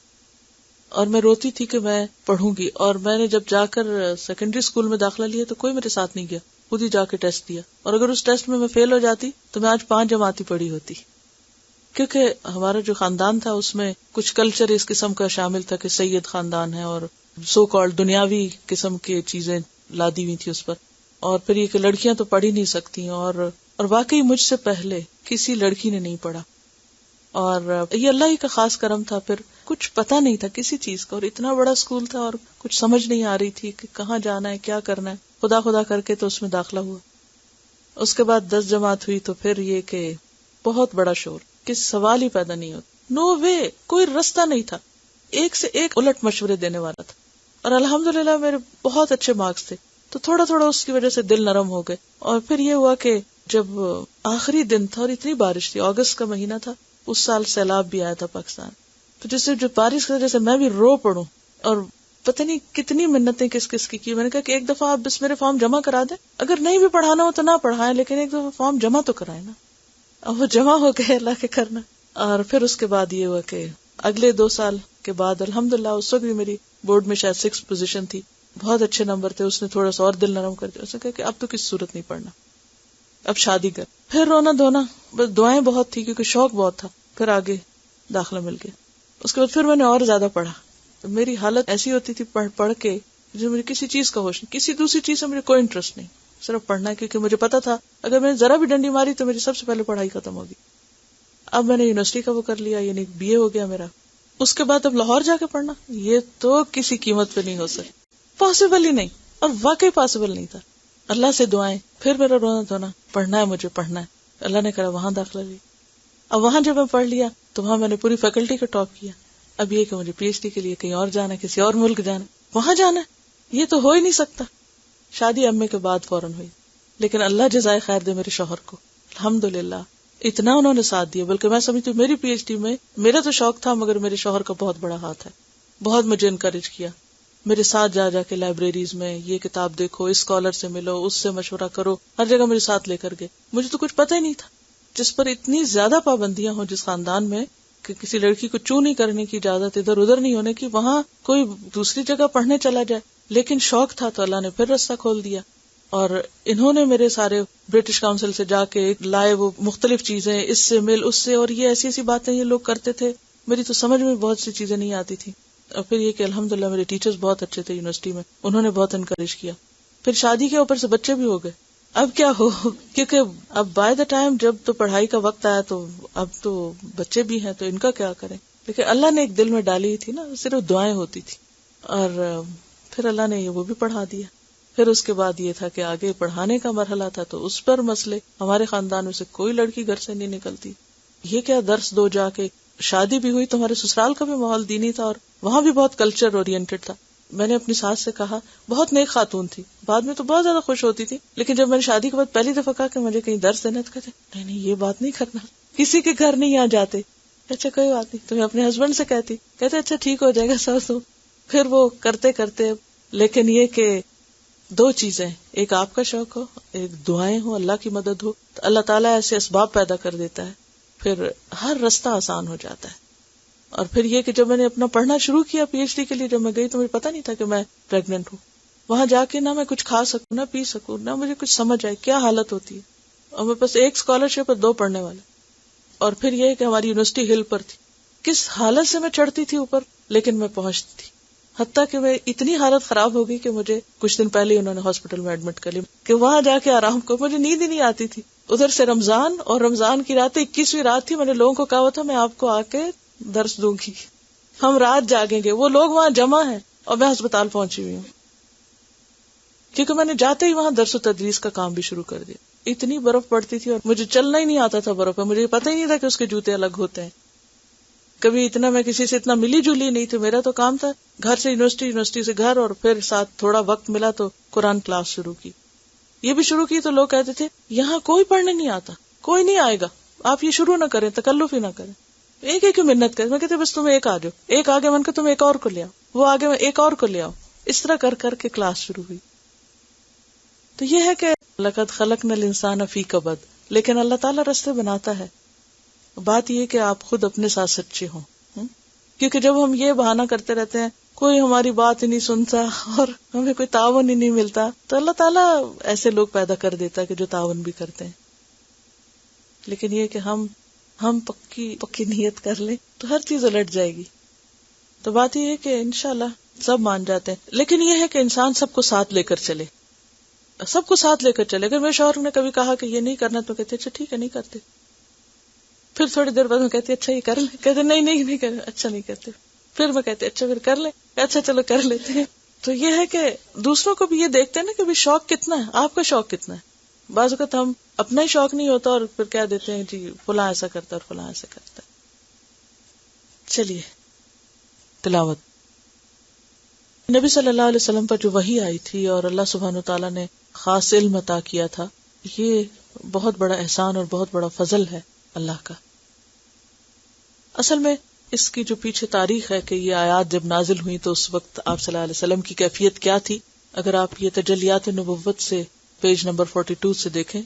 اور میں روتی تھی کہ میں پڑھوں گی. اور میں نے جب جا کر سیکنڈری اسکول میں داخلہ لیا تو کوئی میرے ساتھ نہیں گیا، خود ہی جا کے ٹیسٹ دیا. اور اگر اس ٹیسٹ میں فیل ہو جاتی تو میں آج 5 جماعتیں پڑھی ہوتی. کیونکہ ہمارا جو خاندان تھا اس میں کچھ کلچر اس قسم کا شامل تھا کہ سید خاندان ہے اور سو کالڈ دنیاوی قسم کی چیزیں لادی ہوئی تھی اس پر. اور پھر یہ کہ لڑکیاں تو پڑھ ہی نہیں سکتی، اور واقعی مجھ سے پہلے کسی لڑکی نے نہیں پڑھا. اور یہ اللہ ہی کا خاص کرم تھا. پھر کچھ پتا نہیں تھا کسی چیز کا، اور اتنا بڑا اسکول تھا اور کچھ سمجھ نہیں آ رہی تھی کہ کہاں جانا ہے کیا کرنا ہے. خدا خدا کر کے تو اس میں داخلہ ہوا. اس کے بعد 10 جماعت ہوئی تو پھر یہ کہ بہت بڑا شور، کس سوال ہی پیدا نہیں ہوتا. نو وے، کوئی رستہ نہیں تھا. ایک سے ایک الٹ مشورے دینے والا تھا. اور الحمدللہ میرے بہت اچھے مارکس تھے تو تھوڑا تھوڑا اس کی وجہ سے دل نرم ہو گئے. اور پھر یہ ہوا کہ جب آخری دن تھا اور اتنی بارش تھی، اگست کا مہینہ تھا، اس سال سیلاب بھی آیا تھا پاکستان. تو جیسے جو بارش کی وجہ سے میں بھی رو پڑوں، اور پتہ نہیں کتنی منتیں کس کس کی. میں نے کہا کہ ایک دفعہ آپ بس میرے فارم جمع کرا دیں، اگر نہیں بھی پڑھانا ہو تو نہ پڑھائیں، لیکن ایک دفعہ فارم جمع تو کرائیں نا. اب وہ جمع ہو گئے اللہ کے کرنا. اور پھر اس کے بعد یہ ہوا کہ اگلے 2 سال کے بعد الحمدللہ اس وقت بھی میری بورڈ میں شاید 6 پوزیشن تھی، بہت اچھے نمبر تھے. اس نے تھوڑا سا اور دل نرم کر دیا. اس نے کہا کہ اب تو کسی صورت نہیں پڑھنا، اب شادی کر. پھر رونا دھونا، بس دعائیں بہت تھی کیونکہ شوق بہت تھا. پھر آگے داخلہ مل گیا. اس کے بعد پھر میں نے اور زیادہ پڑھا. میری حالت ایسی ہوتی تھی پڑھ کے جو مجھے کسی چیز کا ہوش نہیں، کسی دوسری چیز سے مجھے کوئی انٹرسٹ نہیں، صرف پڑھنا ہے. کیونکہ مجھے پتا تھا اگر میں نے ذرا بھی ڈنڈی ماری تو میری سب سے پہلے پڑھائی ختم ہوگی. اب میں نے یونیورسٹی کا وہ کر لیا، یعنی BA ہو گیا میرا. اس کے بعد اب لاہور جا کے پڑھنا، یہ تو کسی قیمت پہ نہیں ہو سکتا، پاسبل ہی نہیں. اور واقعی پاسبل نہیں تھا. اللہ سے دعائیں، پھر میرا رونا دھونا، پڑھنا ہے مجھے پڑھنا ہے. اللہ نے کہا وہاں داخلہ لیا. اب وہاں جب میں پڑھ لیا تو وہاں میں نے پوری فیکلٹی کا ٹاپ کیا. اب یہ کہ مجھے PhD کے لیے کہیں اور جانا ہے، کسی اور ملک جانا ہے، وہاں جانا ہے، یہ تو ہو ہی نہیں سکتا. شادی امی کے بعد فوراً ہوئی، لیکن اللہ جزائے خیر دے میرے شوہر کو. الحمدللہ اتنا انہوں نے ساتھ دیا. بلکہ میں سمجھتی ہوں میری PhD میں میرا تو شوق تھا مگر میرے شوہر کا بہت بڑا ہاتھ ہے. بہت مجھے انکریج کیا، میرے ساتھ جا کے لائبریریز میں یہ کتاب دیکھو، اس اسکالر سے ملو، اس سے مشورہ کرو، ہر جگہ میرے ساتھ لے کر گئے. مجھے تو کچھ پتہ ہی نہیں تھا. جس پر اتنی زیادہ پابندیاں ہوں جس خاندان میں کہ کسی لڑکی کو چو نہیں کرنے کی اجازت، ادھر ادھر نہیں ہونے کی، وہاں کوئی دوسری جگہ پڑھنے چلا جائے. لیکن شوق تھا تو اللہ نے پھر رستہ کھول دیا. اور انہوں نے میرے سارے برٹش کاؤنسل سے جا کے لائے وہ مختلف چیزیں، اس سے مل اس سے، اور یہ ایسی ایسی باتیں یہ لوگ کرتے تھے، میری تو سمجھ میں بہت سی چیزیں نہیں آتی تھی. اور پھر یہ کہ الحمدللہ میرے ٹیچرز بہت اچھے تھے یونیورسٹی میں، انہوں نے بہت انکریج کیا. پھر شادی کے اوپر سے بچے بھی ہو گئے. اب کیا ہو، کیونکہ اب بائی دا ٹائم جب تو پڑھائی کا وقت آیا تو اب تو بچے بھی ہیں تو ان کا کیا کریں. لیکن اللہ نے ایک دل میں ڈالی تھی نا، صرف دعائیں ہوتی تھی. اور پھر اللہ نے وہ بھی پڑھا دیا. پھر اس کے بعد یہ تھا کہ آگے پڑھانے کا مرحلہ تھا تو اس پر مسئلے. ہمارے خاندان میں سے کوئی لڑکی گھر سے نہیں نکلتی. یہ کیا درس دو جا کے. شادی بھی ہوئی تو ہمارے سسرال کا بھی ماحول دینی تھا اور وہاں بھی بہت کلچر اورینٹڈ تھا. میں نے اپنی ساس سے کہا، بہت نیک خاتون تھی، بعد میں تو بہت زیادہ خوش ہوتی تھی، لیکن جب میں نے شادی کے بعد پہلی دفعہ کہا کہ مجھے کہیں درس دینا تو کہتے نہیں یہ بات نہیں کرنا، کسی کے گھر نہیں آ جاتے. اچھا کوئی بات نہیں، تو میں اپنے ہسبینڈ سے کہتی، کہتے اچھا ٹھیک ہو جائے گا ساس. پھر وہ کرتے کرتے، لیکن یہ کہ 2 چیزیں، ایک آپ کا شوق ہو، ایک دعائیں ہو، اللہ کی مدد ہو، تو اللہ تعالیٰ ایسے اسباب پیدا کر دیتا ہے، پھر ہر رستہ آسان ہو جاتا ہے. اور پھر یہ کہ جب میں نے اپنا پڑھنا شروع کیا PhD کے لیے، جب میں گئی تو مجھے پتا نہیں تھا کہ میں پریگننٹ ہوں. وہاں جا کے نہ میں کچھ کھا سکوں، نہ پی سکوں، نہ مجھے کچھ سمجھ آئے کیا حالت ہوتی ہے. اور میرے پاس 1 اسکالرشپ اور 2 پڑھنے والے. اور پھر یہ کہ ہماری یونیورسٹی ہل پر تھی، کس حالت سے میں چڑھتی تھی اوپر، لیکن میں پہنچتی تھی. حتیٰ کہ میں اتنی حالت خراب ہو گئی کہ مجھے کچھ دن پہلے انہوں نے ہاسپٹل میں ایڈمٹ کر لیا کہ وہاں جا کے آرام کو. مجھے نیند ہی نہیں آتی تھی. ادھر سے رمضان، اور رمضان کی رات 21ویں رات تھی. میں نے لوگوں کو کہا تھا میں آپ کو آ کے درس دوں گی، ہم رات جاگیں گے. وہ لوگ وہاں جمع ہیں اور میں ہسپتال پہنچی ہوئی ہوں کیونکہ میں نے جاتے ہی وہاں درس و تدریس کا کام بھی شروع کر دیا. اتنی برف پڑتی تھی اور مجھے چلنا ہی نہیں آتا تھا برف پہ. مجھے پتہ ہی نہیں تھا کہ اس کے جوتے الگ ہوتے ہیں. کبھی اتنا میں کسی سے اتنا ملی جلی نہیں تھی. میرا تو کام تھا گھر سے یونیورسٹی، یونیورسٹی سے گھر، اور پھر ساتھ تھوڑا وقت ملا تو قرآن کلاس شروع کی. یہ بھی شروع کی تو لوگ کہتے تھے یہاں کوئی پڑھنے نہیں آتا، کوئی نہیں آئے گا، آپ یہ شروع نہ کریں، تکلف ہی نہ کریں، ایک ایک منت کریں. میں کہتے بس تم ایک آ جاؤ، ایک آگے من کے تم ایک اور کو لے آؤ، وہ آگے ایک اور کو لے آؤ. اس طرح کر کر کے کلاس شروع ہوئی. تو یہ ہے کہ لقد خلقنا الانسان فی کبد، لیکن اللہ تعالیٰ راستے بناتا ہے. بات یہ کہ آپ خود اپنے ساتھ سچے ہوں. کیونکہ جب ہم یہ بہانہ کرتے رہتے ہیں کوئی ہماری بات ہی نہیں سنتا اور ہمیں کوئی تعاون ہی نہیں ملتا، تو اللہ تعالیٰ ایسے لوگ پیدا کر دیتا ہے کہ جو تعاون بھی کرتے ہیں. لیکن یہ کہ ہم پکی نیت کر لیں تو ہر چیز الٹ جائے گی. تو بات یہ ہے کہ انشاءاللہ سب مان جاتے ہیں، لیکن یہ ہے کہ انسان سب کو ساتھ لے کر چلے، سب کو ساتھ لے کر چلے. اگر میرے شوہر نے کبھی کہا کہ یہ نہیں کرنا تو کہتے اچھا ٹھیک ہے نہیں کرتے. پھر تھوڑی دیر بعد میں کہتی اچھا یہ کر لیں، کہتے نہیں کر، اچھا نہیں کرتے، پھر میں کہتے اچھا پھر کر لیں، اچھا چلو کر لیتے ہیں. تو یہ ہے کہ دوسروں کو بھی یہ دیکھتے ہیں نا کہ بھی شوق کتنا ہے، آپ کا شوق کتنا ہے. بعض اوقات ہم اپنا ہی شوق نہیں ہوتا اور پھر کیا دیتے ہیں جی فلاں ایسا کرتا ہے اور فلاں ایسا کرتا ہے. چلیے تلاوت. نبی صلی اللہ علیہ وسلم پر جو وحی آئی تھی اور اللہ سبحانہ وتعالیٰ نے خاص علم عطا کیا تھا، یہ بہت بڑا احسان اور بہت بڑا فضل ہے اللہ کا. اصل میں اس کی جو پیچھے تاریخ ہے کہ یہ آیات جب نازل ہوئی تو اس وقت آپ صلی اللہ علیہ وسلم کی کیفیت کیا تھی، اگر آپ یہ تجلیات نبوت سے پیج نمبر 42 سے دیکھیں.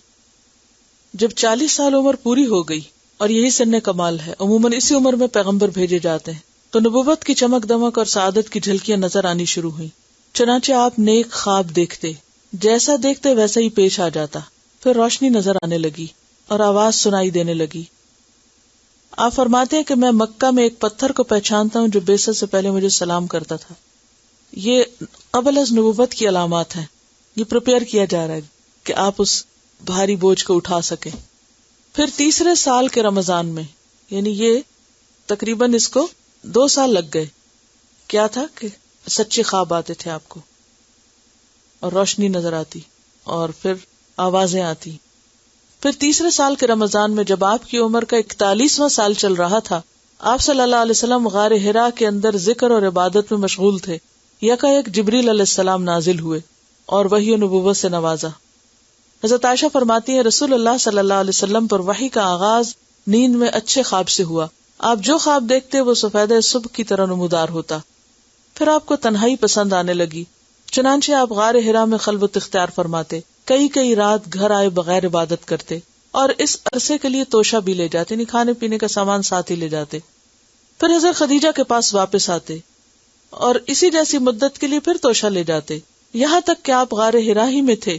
جب 40 سال عمر پوری ہو گئی، اور یہی سن کمال ہے، عموماً اسی عمر میں پیغمبر بھیجے جاتے ہیں، تو نبوت کی چمک دمک اور سعادت کی جھلکیاں نظر آنی شروع ہوئی. چنانچہ آپ نیک خواب دیکھتے، جیسا دیکھتے ویسا ہی پیش آ جاتا. پھر روشنی نظر آنے لگی اور آواز سنائی دینے لگی. آپ فرماتے ہیں کہ میں مکہ میں ایک پتھر کو پہچانتا ہوں جو بیست سے پہلے مجھے سلام کرتا تھا. یہ قبل از نبوت کی علامات ہیں، یہ پریپیئر کیا جا رہا ہے کہ آپ اس بھاری بوجھ کو اٹھا سکیں. پھر تیسرے سال کے رمضان میں، یعنی یہ تقریباً اس کو 2 سال لگ گئے. کیا تھا کہ سچے خواب آتے تھے آپ کو اور روشنی نظر آتی اور پھر آوازیں آتی. پھر تیسرے سال کے رمضان میں جب آپ کی عمر کا 41واں سال چل رہا تھا، آپ صلی اللہ علیہ وسلم غار حرا کے اندر ذکر اور عبادت میں مشغول تھے. یکایک جبریل علیہ السلام نازل ہوئے اور وحی و نبوت سے نوازا. حضرت عائشہ فرماتی ہیں رسول اللہ صلی اللہ علیہ وسلم پر وحی کا آغاز نیند میں اچھے خواب سے ہوا. آپ جو خواب دیکھتے وہ سفید صبح کی طرح نمودار ہوتا. پھر آپ کو تنہائی پسند آنے لگی، چنانچہ آپ غار حرا میں خلوت اختیار فرماتے، کئی رات گھر آئے بغیر عبادت کرتے اور اس عرصے کے لیے توشہ بھی لے جاتے، یعنی کھانے پینے کا سامان ساتھ ہی لے جاتے. پھر حضرت خدیجہ کے پاس واپس آتے اور اسی جیسی مدت کے لیے پھر توشہ لے جاتے، یہاں تک کہ آپ غار حرا ہی میں تھے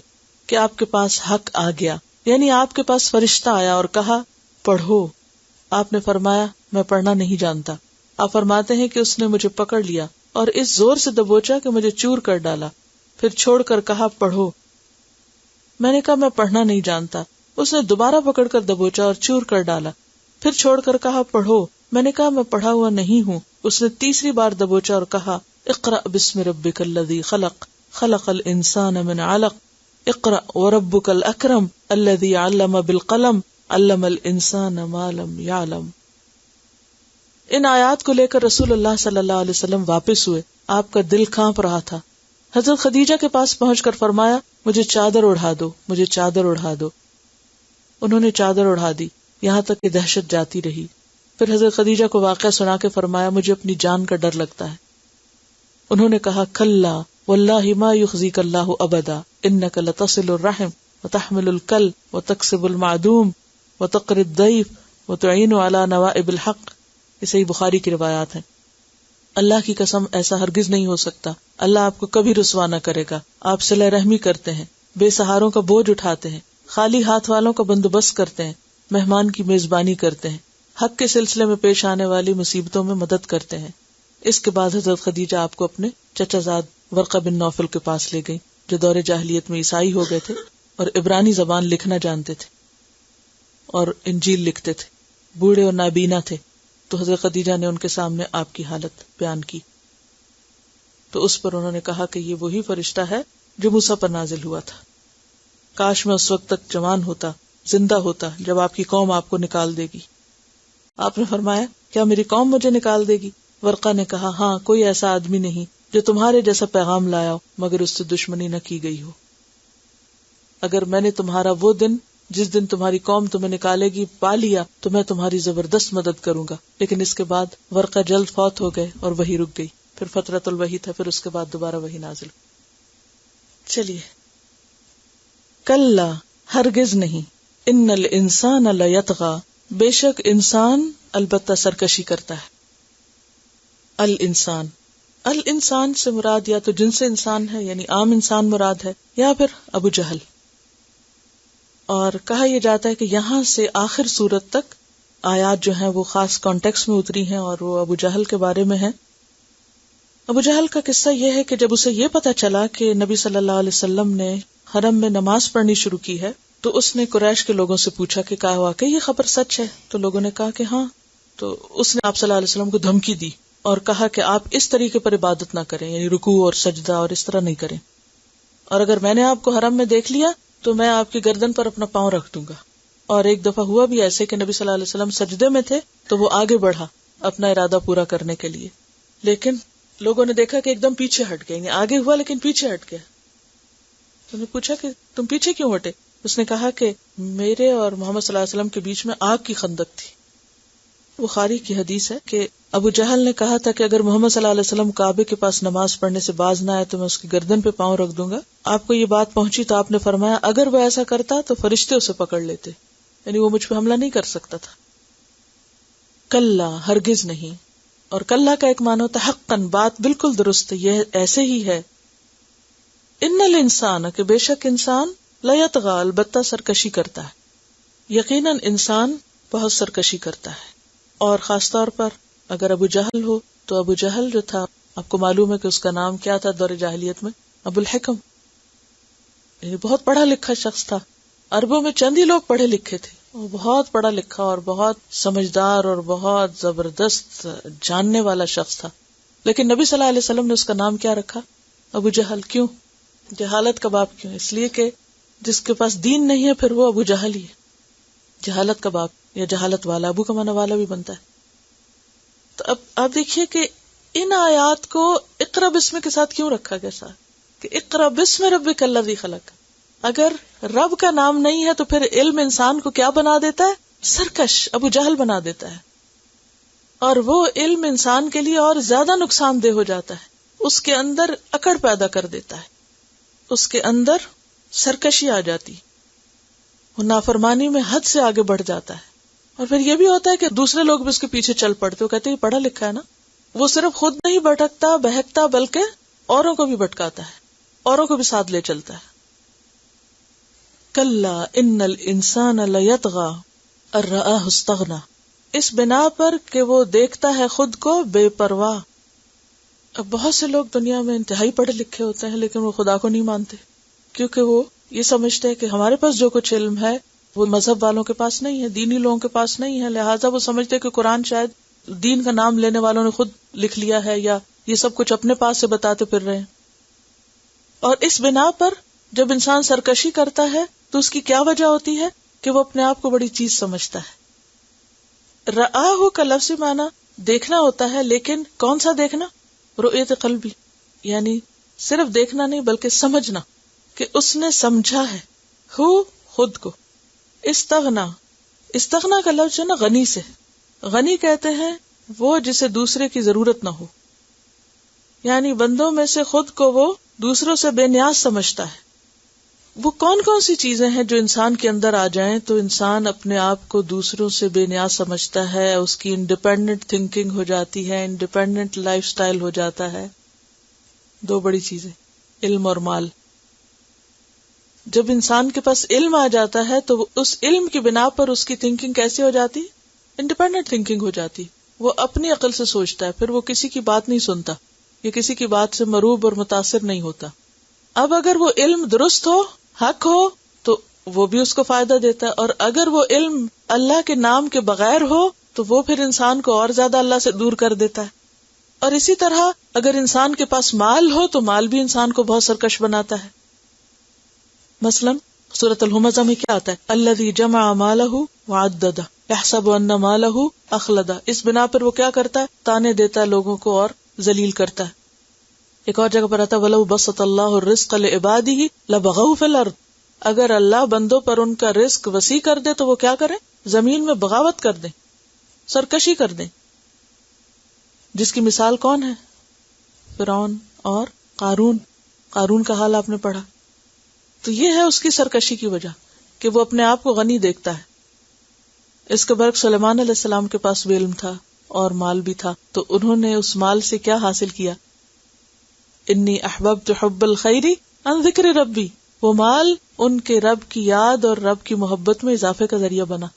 کہ آپ کے پاس حق آ گیا، یعنی آپ کے پاس فرشتہ آیا اور کہا پڑھو. آپ نے فرمایا میں پڑھنا نہیں جانتا. آپ فرماتے ہیں کہ اس نے مجھے پکڑ لیا اور اس زور سے دبوچا کہ مجھے چور کر ڈالا، پھر چھوڑ کر کہا پڑھو. میں نے کہا میں پڑھنا نہیں جانتا. اس نے دوبارہ پکڑ کر دبوچا اور چور کر ڈالا، پھر چھوڑ کر کہا پڑھو. میں نے کہا میں پڑھا ہوا نہیں ہوں. اس نے تیسری بار دبوچا اور کہا اقرأ بسم ربک الذی خلق خلق الانسان من علق اقرأ وربک الاکرم الذی علم بالقلم علم الانسان ما لم یعلم. ان آیات کو لے کر رسول اللہ صلی اللہ علیہ وسلم واپس ہوئے. آپ کا دل کانپ رہا تھا. حضرت خدیجہ کے پاس پہنچ کر فرمایا مجھے چادر اڑا دو، مجھے چادر اڑا دو. انہوں نے چادر اڑا دی یہاں تک کہ دہشت جاتی رہی. پھر حضرت خدیجہ کو واقعہ سنا کے فرمایا مجھے اپنی جان کا ڈر لگتا ہے. انہوں نے کہا کلا واللہ ما یخزیک اللہ ابدا انک لتصل الرحم وتحمل الکل وتکسب المعدوم وتقری الضیف وتعین علی نوائب الحق. یہ صحیح بخاری کی روایات ہیں. اللہ کی قسم ایسا ہرگز نہیں ہو سکتا. اللہ آپ کو کبھی رسوا نہ کرے گا. آپ صلہ رحمی کرتے ہیں، بے سہاروں کا بوجھ اٹھاتے ہیں، خالی ہاتھ والوں کا بندوبست کرتے ہیں، مہمان کی میزبانی کرتے ہیں، حق کے سلسلے میں پیش آنے والی مصیبتوں میں مدد کرتے ہیں. اس کے بعد حضرت خدیجہ آپ کو اپنے چچا زاد ورقہ بن نوفل کے پاس لے گئی جو دور جاہلیت میں عیسائی ہو گئے تھے اور عبرانی زبان لکھنا جانتے تھے اور انجیل لکھتے تھے، بوڑھے اور نابینا تھے. تو حضرت خدیجہ نے ان کے سامنے آپ کی حالت بیان کی. تو اس پر انہوں نے کہا کہ یہ وہی فرشتہ ہے جو موسیٰ پر نازل ہوا تھا. کاش میں اس وقت تک جوان ہوتا، زندہ ہوتا جب آپ کی قوم آپ کو نکال دے گی. آپ نے فرمایا کیا میری قوم مجھے نکال دے گی؟ ورقہ نے کہا ہاں، کوئی ایسا آدمی نہیں جو تمہارے جیسا پیغام لایا ہو مگر اس سے دشمنی نہ کی گئی ہو. اگر میں نے تمہارا وہ دن جس دن تمہاری قوم تمہیں نکالے گی پا لیا تو میں تمہاری زبردست مدد کروں گا. لیکن اس کے بعد ورقہ جلد فوت ہو گئے اور وحی رک گئی. پھر فترۃ الوحی تھا، پھر اس کے بعد دوبارہ وحی نازل. چلیے کلا ہرگز نہیں، ان الانسان لیطغی، بے شک انسان البتہ سرکشی کرتا ہے. الانسان سے مراد یا تو جنس انسان ہے یعنی عام انسان مراد ہے یا پھر ابو جہل. اور کہا یہ جاتا ہے کہ یہاں سے آخر سورت تک آیات جو ہیں وہ خاص کانٹیکس میں اتری ہیں اور وہ ابو جہل کے بارے میں ہیں. ابو جہل کا قصہ یہ ہے کہ جب اسے یہ پتا چلا کہ نبی صلی اللہ علیہ وسلم نے حرم میں نماز پڑھنی شروع کی ہے تو اس نے قریش کے لوگوں سے پوچھا کہ کہا واقعی یہ خبر سچ ہے؟ تو لوگوں نے کہا کہ ہاں. تو اس نے آپ صلی اللہ علیہ وسلم کو دھمکی دی اور کہا کہ آپ اس طریقے پر عبادت نہ کریں، یعنی رکوع اور سجدہ اور اس طرح نہیں کریں، اور اگر میں نے آپ کو حرم میں دیکھ لیا تو میں آپ کی گردن پر اپنا پاؤں رکھ دوں گا. اور ایک دفعہ ہوا بھی ایسے کہ نبی صلی اللہ علیہ وسلم سجدے میں تھے تو وہ آگے بڑھا اپنا ارادہ پورا کرنے کے لیے، لیکن لوگوں نے دیکھا کہ ایک دم پیچھے ہٹ گئے، یعنی آگے ہوا لیکن پیچھے ہٹ گیا. تو نے پوچھا کہ تم پیچھے کیوں ہٹے؟ اس نے کہا کہ میرے اور محمد صلی اللہ علیہ وسلم کے بیچ میں آگ کی خندق تھی. بخاری کی حدیث ہے کہ ابو جہل نے کہا تھا کہ اگر محمد صلی اللہ علیہ وسلم کعبے کے پاس نماز پڑھنے سے باز نہ آئے تو میں اس کی گردن پہ پاؤں رکھ دوں گا. آپ کو یہ بات پہنچی تو آپ نے فرمایا اگر وہ ایسا کرتا تو فرشتے اسے پکڑ لیتے، یعنی وہ مجھ پہ حملہ نہیں کر سکتا تھا. کلا، ہرگز نہیں. اور کلا کا ایک معنی ہوتا ہے حقاً، بات بالکل درست ہے، یہ ایسے ہی ہے. ان الانسان، کہ بے شک انسان، لیطغی، البتہ سرکشی کرتا ہے. یقیناً انسان بہت سرکشی کرتا ہے. اور خاص طور پر اگر ابو جہل ہو تو ابو جہل جو تھا، آپ کو معلوم ہے کہ اس کا نام کیا تھا دور جاہلیت میں؟ ابو الحکم، یعنی بہت پڑھا لکھا شخص تھا. عربوں میں چند ہی لوگ پڑھے لکھے تھے، وہ بہت پڑھا لکھا اور بہت سمجھدار اور بہت زبردست جاننے والا شخص تھا. لیکن نبی صلی اللہ علیہ وسلم نے اس کا نام کیا رکھا؟ ابو جہل. کیوں؟ جہالت کا باپ. کیوں؟ اس لیے کہ جس کے پاس دین نہیں ہے پھر وہ ابو جہل ہی ہے، جہالت کا باپ یا جہالت والا. ابو کا معنی والا بھی بنتا ہے. تو اب آپ دیکھیے کہ ان آیات کو اقرا بسم کے ساتھ کیوں رکھا گیا ساتھ کہ اقرا بسم ربک الذی خلق. اگر رب کا نام نہیں ہے تو پھر علم انسان کو کیا بنا دیتا ہے؟ سرکش، ابو جہل بنا دیتا ہے. اور وہ علم انسان کے لیے اور زیادہ نقصان دہ ہو جاتا ہے، اس کے اندر اکڑ پیدا کر دیتا ہے، اس کے اندر سرکشی آ جاتی، وہ نافرمانی میں حد سے آگے بڑھ جاتا ہے. اور پھر یہ بھی ہوتا ہے کہ دوسرے لوگ بھی اس کے پیچھے چل پڑتے، وہ کہتے ہیں پڑھا لکھا ہے نا. وہ صرف خود نہیں بھٹکتا بہکتا بلکہ اوروں کو بھی بھٹکاتا ہے، اوروں کو بھی ساتھ لے چلتا ہے. کلا ان الانسان لیطغی ان رآہ استغنی، اس بنا پر کہ وہ دیکھتا ہے خود کو بے پرواہ. اب بہت سے لوگ دنیا میں انتہائی پڑھے لکھے ہوتے ہیں لیکن وہ خدا کو نہیں مانتے، کیونکہ وہ یہ سمجھتے ہیں کہ ہمارے پاس جو کچھ علم ہے وہ مذہب والوں کے پاس نہیں ہے، دینی لوگوں کے پاس نہیں ہے، لہٰذا وہ سمجھتے ہیں کہ قرآن شاید دین کا نام لینے والوں نے خود لکھ لیا ہے یا یہ سب کچھ اپنے پاس سے بتاتے پھر رہے ہیں. اور اس بنا پر جب انسان سرکشی کرتا ہے تو اس کی کیا وجہ ہوتی ہے کہ وہ اپنے آپ کو بڑی چیز سمجھتا ہے. رآہ کا لفظی معنی دیکھنا ہوتا ہے، لیکن کون سا دیکھنا؟ رؤیت قلبی، یعنی صرف دیکھنا نہیں بلکہ سمجھنا کہ اس نے سمجھا ہے. خود کو. استغنا کا لفظ ہے نا غنی سے. غنی کہتے ہیں وہ جسے دوسرے کی ضرورت نہ ہو، یعنی بندوں میں سے خود کو وہ دوسروں سے بے نیاز سمجھتا ہے. وہ کون کون سی چیزیں ہیں جو انسان کے اندر آ جائیں تو انسان اپنے آپ کو دوسروں سے بے نیاز سمجھتا ہے، اس کی انڈیپینڈنٹ تھنکنگ ہو جاتی ہے، انڈیپینڈنٹ لائف سٹائل ہو جاتا ہے. دو بڑی چیزیں، علم اور مال. جب انسان کے پاس علم آ جاتا ہے تو اس علم کی بنا پر اس کی تھنکنگ کیسی ہو جاتی؟ انڈیپینڈنٹ تھنکنگ ہو جاتی. وہ اپنی عقل سے سوچتا ہے، پھر وہ کسی کی بات نہیں سنتا یا کسی کی بات سے مروب اور متاثر نہیں ہوتا. اب اگر وہ علم درست ہو، حق ہو، تو وہ بھی اس کو فائدہ دیتا ہے، اور اگر وہ علم اللہ کے نام کے بغیر ہو تو وہ پھر انسان کو اور زیادہ اللہ سے دور کر دیتا ہے. اور اسی طرح اگر انسان کے پاس مال ہو تو مال بھی انسان کو بہت سرکش بناتا ہے. مثلا سورۃ الہمزہ میں کیا آتا ہے؟ الذی جمع مالہ وعددہ یحسب ان مالہ اخلدہ. اس بنا پر وہ کیا کرتا ہے؟ تانے دیتا ہے لوگوں کو اور ذلیل کرتا ہے. ایک اور جگہ پر آتا ہے وَلَوْ بَسَطَ اللَّهُ الرِّزْقَ لِعِبَادِهِ لَبَغَوْا فِي الْأَرْضِ. اگر اللہ بندوں پر ان کا رزق وسیع کر دے تو وہ کیا کریں؟ زمین میں بغاوت کر دیں، سرکشی کر دیں. جس کی مثال کون ہے؟ فرعون اور قارون. قارون کا حال آپ نے پڑھا. تو یہ ہے اس کی سرکشی کی وجہ کہ وہ اپنے آپ کو غنی دیکھتا ہے. اس کے برعکس سلیمان علیہ السلام کے پاس بھی علم تھا اور مال بھی تھا، تو انہوں نے اس مال سے کیا حاصل کیا؟ انی احببت حب الخیر عن ذکر ربی. وہ مال ان کے رب کی یاد اور رب کی محبت میں اضافے کا ذریعہ بنا.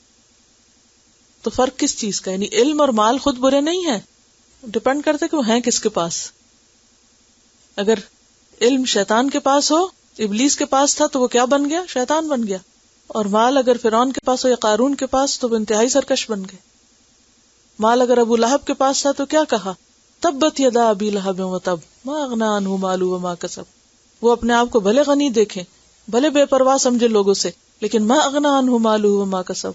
تو فرق کس چیز کا؟ یعنی علم اور مال خود برے نہیں ہیں، ڈپینڈ کرتے کہ وہ ہیں کس کے پاس. اگر علم شیطان کے پاس ہو، ابلیس کے پاس تھا تو وہ کیا بن گیا؟ شیطان بن گیا. اور مال اگر فرعون کے پاس ہو یا قارون کے پاس تو وہ انتہائی سرکش بن گئے. مال اگر ابو لہب کے پاس تھا تو کیا کہا؟ تبت یدا ابی لہب وتب ما اغنی عنہ مالہ وما کسب. وہ اپنے آپ کو بھلے غنی دیکھیں، بھلے بے پرواہ سمجھے لوگوں سے، لیکن ما اغنی عنہ مالہ وما کسب.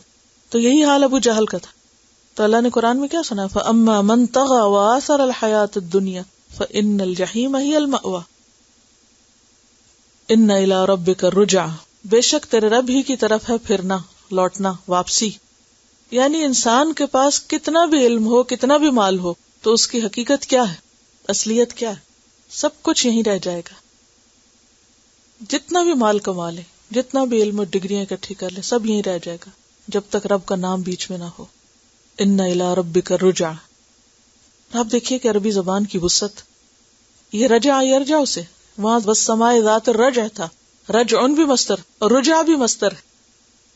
تو یہی حال ابو جہل کا تھا. تو اللہ نے قرآن میں کیا سنا؟ فاما من طغى وآثر الحیاۃ الدنیا فإن الجحیم ہی المأوی. ان الی ربک الرجع، بے شک تیرے رب ہی کی طرف ہے پھرنا، لوٹنا، واپسی. یعنی انسان کے پاس کتنا بھی علم ہو، کتنا بھی مال ہو، تو اس کی حقیقت کیا ہے، اصلیت کیا ہے؟ سب کچھ یہیں رہ جائے گا. جتنا بھی مال کما لے، جتنا بھی علم اور ڈگریاں اکٹھی کر لے، سب یہیں رہ جائے گا جب تک رب کا نام بیچ میں نہ ہو. ان الی ربک الرجع. آپ دیکھیے کہ عربی زبان کی وسعت، یہ رجع یرجع سے وہاں والسماء ذات الرجع تھا، رجعن بھی مصدر اور رجع بھی مصدر.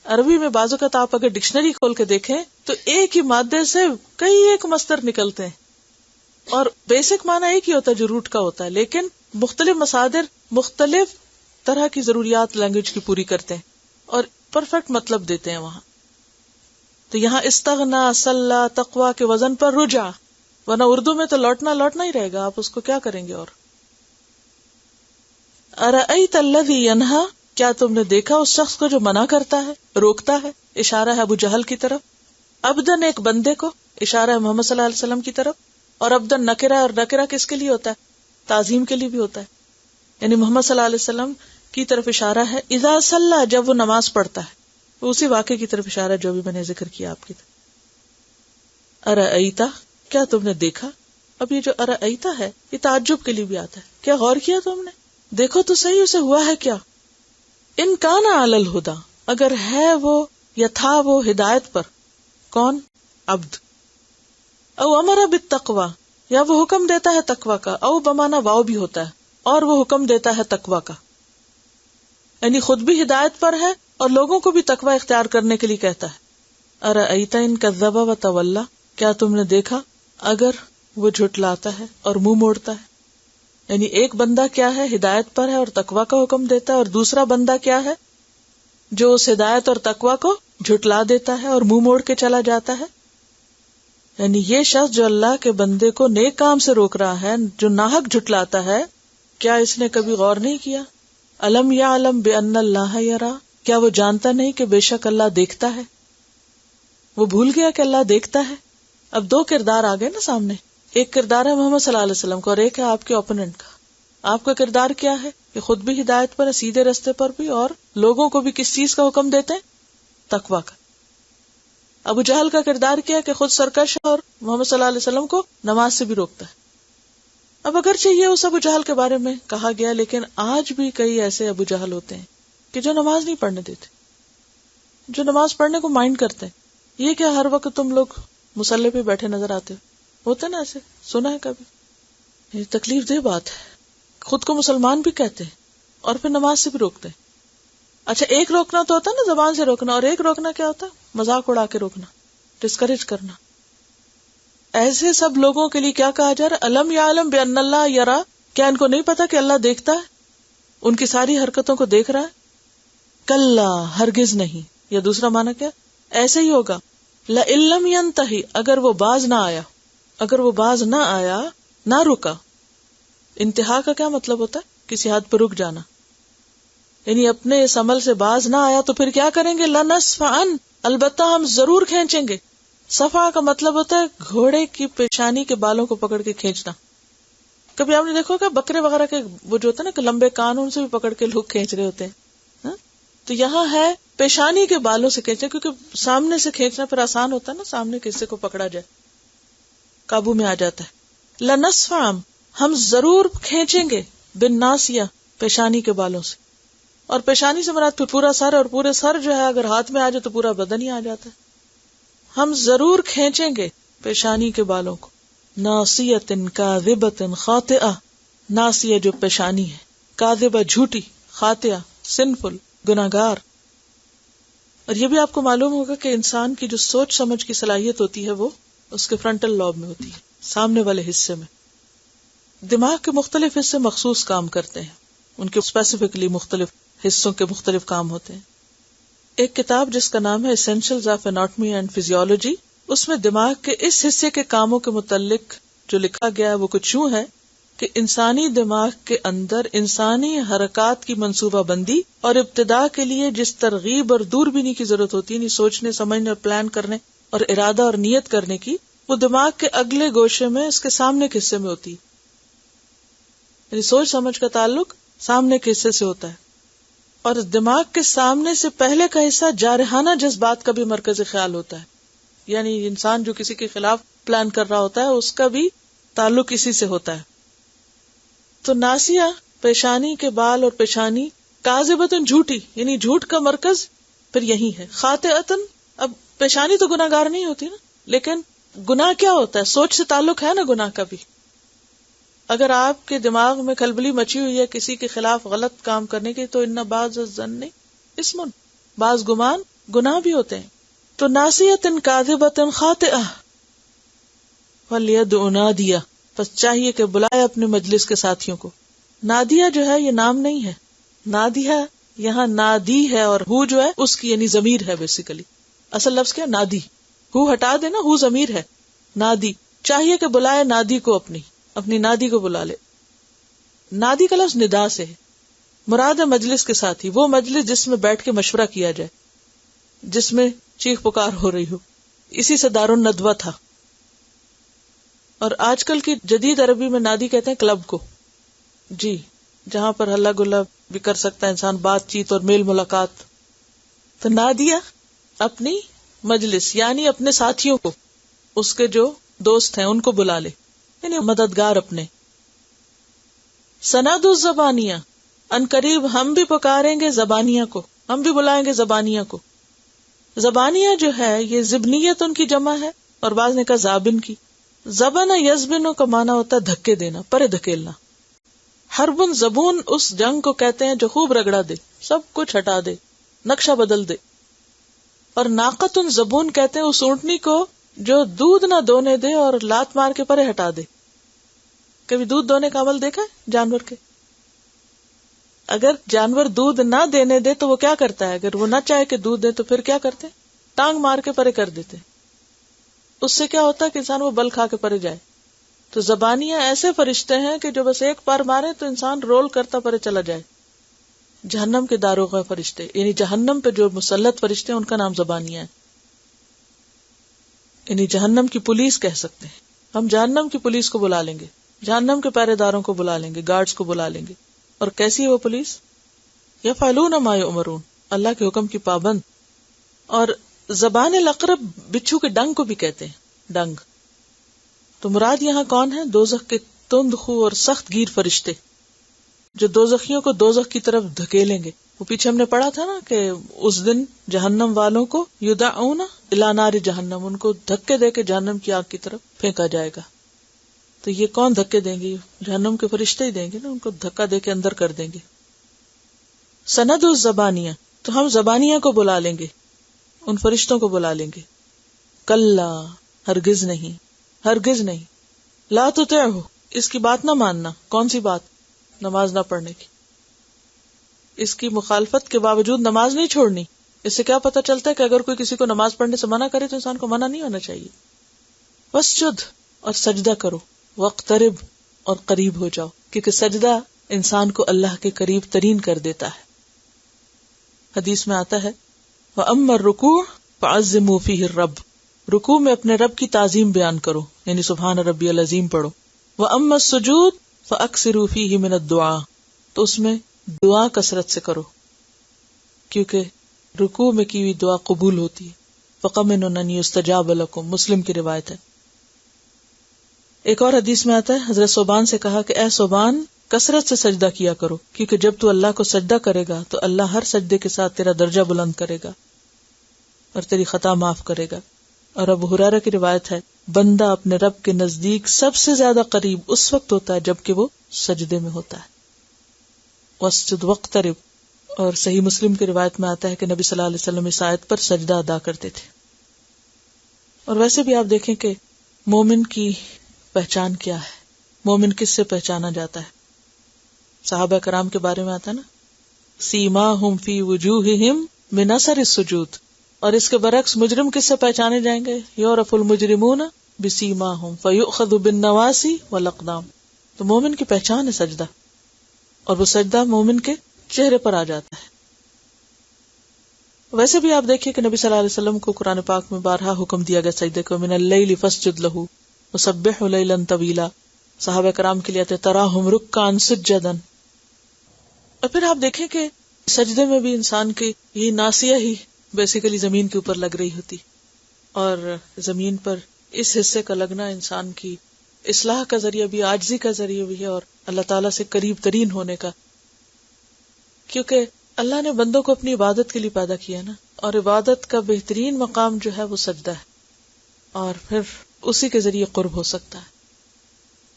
عربی میں بعض اوقات آپ اگر ڈکشنری کھول کے دیکھیں تو ایک ہی مادے سے کئی ایک مصدر نکلتے ہیں، اور بیسک معنی ایک ہی ہوتا ہے جو روٹ کا ہوتا ہے، لیکن مختلف مصادر مختلف طرح کی ضروریات لینگویج کی پوری کرتے ہیں اور پرفیکٹ مطلب دیتے ہیں وہاں. تو یہاں استغنا، صلی، تقوی کے وزن پر رجع، ورنہ اردو میں تو لوٹنا لوٹنا ہی رہے گا، آپ اس کو کیا کریں گے. اور ارأیت الذی ینہا، کیا تم نے دیکھا اس شخص کو جو منع کرتا ہے، روکتا ہے. اشارہ ہے ابو جہل کی طرف. عبدن ایک بندے کو، اشارہ ہے محمد صلی اللہ علیہ وسلم کی طرف. اور عبدن نکرہ، اور نکرہ کس کے لیے ہوتا ہے؟ تعظیم کے لیے بھی ہوتا ہے، یعنی محمد صلی اللہ علیہ وسلم کی طرف اشارہ ہے. اذا صلی، جب وہ نماز پڑھتا ہے، اسی واقعے کی طرف اشارہ جو بھی میں نے ذکر کیا آپ کی طرف. ارأیتا، کیا تم نے دیکھا. اب یہ جو ارأیتا ہے یہ تعجب کے لیے بھی آتا ہے. کیا غور کیا تم نے؟ دیکھو تو صحیح اسے ہوا ہے کیا. ان کان علی الہدی، اگر ہے وہ یا تھا وہ ہدایت پر. کون؟ عبد. او امر بالتقوی، یا وہ حکم دیتا ہے تقوی کا. او بمانا واو بھی ہوتا ہے، اور وہ حکم دیتا ہے تقوی کا، یعنی خود بھی ہدایت پر ہے اور لوگوں کو بھی تقوی اختیار کرنے کے لیے کہتا ہے. ارأیت ان کذب وتولی، کیا تم نے دیکھا اگر وہ جھٹلاتا ہے اور منہ موڑتا ہے. یعنی ایک بندہ کیا ہے، ہدایت پر ہے اور تقوی کا حکم دیتا ہے، اور دوسرا بندہ کیا ہے جو اس ہدایت اور تقوی کو جھٹلا دیتا ہے اور منہ موڑ کے چلا جاتا ہے. یعنی یہ شخص جو اللہ کے بندے کو نیک کام سے روک رہا ہے، جو ناحق جھٹلاتا ہے، کیا اس نے کبھی غور نہیں کیا؟ الم یعلم بان اللہ یرا، کیا وہ جانتا نہیں کہ بے شک اللہ دیکھتا ہے. وہ بھول گیا کہ اللہ دیکھتا ہے. اب دو کردار آ گئے نا سامنے، ایک کردار ہے محمد صلی اللہ علیہ وسلم کا اور ایک ہے آپ کے اوپوننٹ کا. آپ کا کردار کیا ہے کہ خود بھی ہدایت پر ہے، سیدھے رستے پر بھی، اور لوگوں کو بھی کس چیز کا حکم دیتے ہیں؟ تقوی کا. ابو جہل کا کردار کیا ہے کہ خود سرکش اور محمد صلی اللہ علیہ وسلم کو نماز سے بھی روکتا ہے. اب اگرچہ یہ اس ابو جہل کے بارے میں کہا گیا، لیکن آج بھی کئی ایسے ابو جہل ہوتے ہیں کہ جو نماز نہیں پڑھنے دیتے، جو نماز پڑھنے کو مائنڈ کرتے ہیں. یہ کیا ہر وقت تم لوگ مصلی پہ بیٹھے نظر آتے ہوتے نا، ایسے سنا ہے کبھی؟ یہ تکلیف دہ بات ہے. خود کو مسلمان بھی کہتے ہیں اور پھر نماز سے بھی روکتے ہیں. اچھا، ایک روکنا تو ہوتا ہے نا زبان سے روکنا، اور ایک روکنا کیا ہوتا ہے؟ مذاق اڑا کے روکنا، ڈسکریج کرنا. ایسے سب لوگوں کے لیے کیا کہا جا رہا ہے؟ الم یعلم بان اللہ یرا، کیا ان کو نہیں پتا کہ اللہ دیکھتا ہے، ان کی ساری حرکتوں کو دیکھ رہا ہے؟ کلا، ہرگز نہیں. یا دوسرا معنی کیا؟ ایسے ہی ہوگا. لئن لم ینتہی، اگر وہ باز نہ آیا، اگر وہ باز نہ آیا، نہ رکا. انتہا کا کیا مطلب ہوتا ہے؟ کسی حد پر رک جانا. یعنی اپنے اس عمل سے باز نہ آیا تو پھر کیا کریں گے؟ لنصفعن، البتہ ہم ضرور کھینچیں گے. صفا کا مطلب ہوتا ہے گھوڑے کی پیشانی کے بالوں کو پکڑ کے کھینچنا. کبھی آپ نے دیکھا ہوگا بکرے وغیرہ کے وہ جو ہوتا ہے نا کہ لمبے کان، ان سے بھی پکڑ کے لوگ کھینچ رہے ہوتے ہیں. تو یہاں ہے پیشانی کے بالوں سے کھینچنا، کیونکہ سامنے سے کھینچنا پھر آسان ہوتا ہے نا، سامنے کے حصے کو پکڑا جائے، قابو میں آ جاتا ہے. لنصفعن، ہم ضرور کھینچیں گے، بالناصیہ، پیشانی کے بالوں سے. اور پیشانی سے مراد پھر پورا سر، اور پورے سر جو ہے اگر ہاتھ میں آ جائے تو پورا بدن ہی آ جاتا ہے. ہم ضرور کھینچیں گے پیشانی کے بالوں کو. ناصیۃ کاذبۃ خاطئہ، ناصیہ جو پیشانی ہے، کاذبہ جھوٹی، خاطئہ سنفل، گناہگار. اور یہ بھی آپ کو معلوم ہوگا کہ انسان کی جو سوچ سمجھ کی صلاحیت ہوتی ہے وہ اس کے فرنٹل لوب میں ہوتی ہے، سامنے والے حصے میں. دماغ کے مختلف حصے مخصوص کام کرتے ہیں، ان کے اسپیسیفکلی مختلف حصوں کے مختلف کام ہوتے ہیں. ایک کتاب جس کا نام ہے essentials of anatomy and physiology, اس میں دماغ کے اس حصے کے کاموں کے متعلق جو لکھا گیا ہے وہ کچھ یوں ہے کہ انسانی دماغ کے اندر انسانی حرکات کی منصوبہ بندی اور ابتدا کے لیے جس ترغیب اور دوربینی کی ضرورت ہوتی ہے، یعنی سوچنے، سمجھنے اور پلان کرنے اور ارادہ اور نیت کرنے کی، وہ دماغ کے اگلے گوشے میں اس کے سامنے کے حصے میں ہوتی ہے. یعنی سوچ سمجھ کا تعلق سامنے کے حصے سے ہوتا ہے، اور دماغ کے سامنے سے پہلے کا حصہ جارحانہ جذبات کا بھی مرکز خیال ہوتا ہے. یعنی انسان جو کسی کے خلاف پلان کر رہا ہوتا ہے اس کا بھی تعلق اسی سے ہوتا ہے. تو ناسیہ پیشانی کے بال اور پیشانی، کاذبتن جھوٹی، یعنی جھوٹ کا مرکز پھر یہی ہے. خاطئتن، اب پیشانی تو گناہگار نہیں ہوتی نا، لیکن گناہ کیا ہوتا ہے؟ سوچ سے تعلق ہے نا گناہ کا بھی. اگر آپ کے دماغ میں کھلبلی مچی ہوئی ہے کسی کے خلاف غلط کام کرنے کی، تو ان بعض الظن اسم، بعض گمان گناہ بھی ہوتے ہیں. تو ناسیۃ کاذبۃ خاطئہ فلیدع نادیہ، پس چاہیے کہ بلائے اپنے مجلس کے ساتھیوں کو. نادیہ جو ہے یہ نام نہیں ہے، نادیہ یہاں نادی ہے، اور ہو جو ہے اس کی یعنی ضمیر ہے. بیسیکلی اصل لفظ کیا؟ نادی. ہو ہٹا دینا، ہو ضمیر ہے. نادی چاہیے کہ بلائے نادی کو، اپنی نادی کو بلا لے. نادی کا لفظ ندا سے ہے، مراد ہے مجلس کے ساتھی، وہ مجلس جس میں بیٹھ کے مشورہ کیا جائے، جس میں چیخ پکار ہو رہی ہو. اسی سے دار الندوہ تھا. اور آج کل کی جدید عربی میں نادی کہتے ہیں کلب کو، جی، جہاں پر ہلا گلا بھی کر سکتا ہے انسان، بات چیت اور میل ملاقات. تو نادیہ اپنی مجلس یعنی اپنے ساتھیوں کو، اس کے جو دوست ہیں ان کو بلا لے، یعنی مددگار اپنے. سند الزبانیہ، ان قریب ہم بھی پکاریں گے زبانیہ کو، ہم بھی بلائیں گے زبانیہ کو. زبانیہ جو ہے یہ زبنیت ان کی جمع ہے، اور بعض نے کہا زابن کی. زبن یزبن کا معنی ہوتا ہے دھکے دینا، پرے دھکیلنا. حربن زبون اس جنگ کو کہتے ہیں جو خوب رگڑا دے، سب کچھ ہٹا دے، نقشہ بدل دے. اور ناقتن زبون کہتے ہیں اس اونٹنی کو جو دودھ نہ دونے دے اور لات مار کے پرے ہٹا دے. کبھی دودھ دونے کا عمل دیکھا ہے جانور کے؟ اگر جانور دودھ نہ دینے دے تو وہ کیا کرتا ہے؟ اگر وہ نہ چاہے کہ دودھ دے تو پھر کیا کرتے؟ ٹانگ مار کے پرے کر دیتے. اس سے کیا ہوتا ہے کہ انسان وہ بل کھا کے پرے جائے. تو زبانیاں ایسے فرشتے ہیں کہ جو بس ایک بار مارے تو انسان رول کرتا پرے چلا جائے. جہنم کے داروغہ فرشتے، یعنی جہنم پہ جو مسلط فرشتے ہیں ان کا نام زبانیاں ہے. یعنی جہنم کی پولیس کہہ سکتے ہیں. ہم جہنم کی پولیس کو بلا لیں گے، جہنم کے پہرے داروں کو بلا لیں گے، گارڈز کو بلا لیں گے. اور کیسی ہے وہ پولیس؟ یفعلون ما یؤمرون، اللہ کے حکم کی پابند. اور زبان الاقرب بچھو کے ڈنگ کو بھی کہتے ہیں، ڈنگ. تو مراد یہاں کون ہے؟ دوزخ کے تند خو اور سخت گیر فرشتے جو دوزخیوں کو دوزخ کی طرف دھکیلیں گے. وہ پیچھے ہم نے پڑھا تھا نا کہ اس دن جہنم والوں کو یدعون الی نار جہنم، ان کو دھکے دے کے جہنم کی آگ کی طرف پھینکا جائے گا. تو یہ کون دھکے دیں گے؟ جہنم کے فرشتے ہی دیں گے نا، ان کو دھکا دے کے اندر کر دیں گے. سند الزبانیہ، تو ہم زبانیہ کو بلا لیں گے، ان فرشتوں کو بلا لیں گے. کلا، ہرگز نہیں، ہرگز نہیں. لا تطعہ، اس کی بات نہ ماننا. کون سی بات؟ نماز نہ پڑھنے کی. اس کی مخالفت کے باوجود نماز نہیں چھوڑنی. اس سے کیا پتہ چلتا ہے کہ اگر کوئی کسی کو نماز پڑھنے سے منع کرے تو انسان کو منع نہیں ہونا چاہیے. واسجد، اور سجدہ کرو. واقترب، اور قریب ہو جاؤ، کیونکہ سجدہ انسان کو اللہ کے قریب ترین کر دیتا ہے. حدیث میں آتا ہے وَأَمَّا الرُّكُوعُ فَعَظِّمُوا فِيهِ الرَّبَّ، رکوع میں اپنے رب کی تعظیم بیان کرو، یعنی سبحان ربی العظیم پڑھو. وَأَمَّا السُّجُودُ فَأَكْثِرُوا فِيهِ مِنَ الدُّعَاءِ، تو اس میں دعا کثرت سے کرو، کیونکہ رکوع میں کی ہوئی دعا قبول ہوتی ہے. فَقَمِنُ أَنْ يُسْتَجَابَ لَكُمْ، مسلم کی روایت ہے. ایک اور حدیث میں آتا ہے حضرت صوبان سے کہا کہ اے صوبان کثرت سے سجدہ کیا کرو، کیونکہ جب تو اللہ کو سجدہ کرے گا تو اللہ ہر سجدے کے ساتھ تیرا درجہ بلند کرے گا اور تیری خطا معاف کرے گا. اور ابو ہریرہ کی روایت ہے بندہ اپنے رب کے نزدیک سب سے زیادہ قریب اس وقت ہوتا ہے جب کہ وہ سجدے میں ہوتا ہے. واسجد واقترب، اور صحیح مسلم کی روایت میں آتا ہے کہ نبی صلی اللہ علیہ وسلم اس آیت پر سجدہ ادا کرتے تھے. اور ویسے بھی آپ دیکھیں کہ مومن کی پہچان کیا ہے، مومن کس سے پہچانا جاتا ہے؟ صحابہ کرام کے بارے میں آتا ہے نا، سیماہم فی وجوہہم من اثر السجود. اور اس کے برعکس مجرم کس سے پہچانے جائیں گے؟ یعرف المجرمون بسیماہم فیؤخذ بالنواصی والاقدام. تو مومن کی پہچان ہے سجدہ، اور وہ سجدہ مومن کے چہرے پر آ جاتا ہے. ویسے بھی آپ دیکھیے کہ نبی صلی اللہ علیہ وسلم کو قرآن پاک میں بارہا حکم دیا گیا سجدے کو. من اللیل فاسجد لہ وسبحہ لیلا طویلا. صحابہ کرام کے لیے آتے تراہم رکعا سجدا. اور پھر آپ دیکھیں کہ سجدے میں بھی انسان کی یہ ناصیہ ہی بیسیکلی زمین کے اوپر لگ رہی ہوتی، اور زمین پر اس حصے کا لگنا انسان کی اصلاح کا ذریعہ بھی، عاجزی کا ذریعہ بھی ہے، اور اللہ تعالیٰ سے قریب ترین ہونے کا. کیونکہ اللہ نے بندوں کو اپنی عبادت کے لیے پیدا کیا نا، اور عبادت کا بہترین مقام جو ہے وہ سجدہ ہے، اور پھر اسی کے ذریعے قرب ہو سکتا ہے.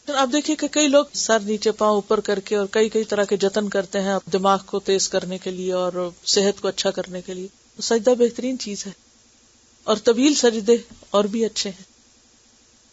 پھر آپ دیکھیے کہ کئی لوگ سر نیچے پاؤں اوپر کر کے اور کئی طرح کے جتن کرتے ہیں دماغ کو تیز کرنے کے لیے اور صحت کو اچھا کرنے کے لیے. سجدہ بہترین چیز ہے، اور طویل سجدے اور بھی اچھے ہیں.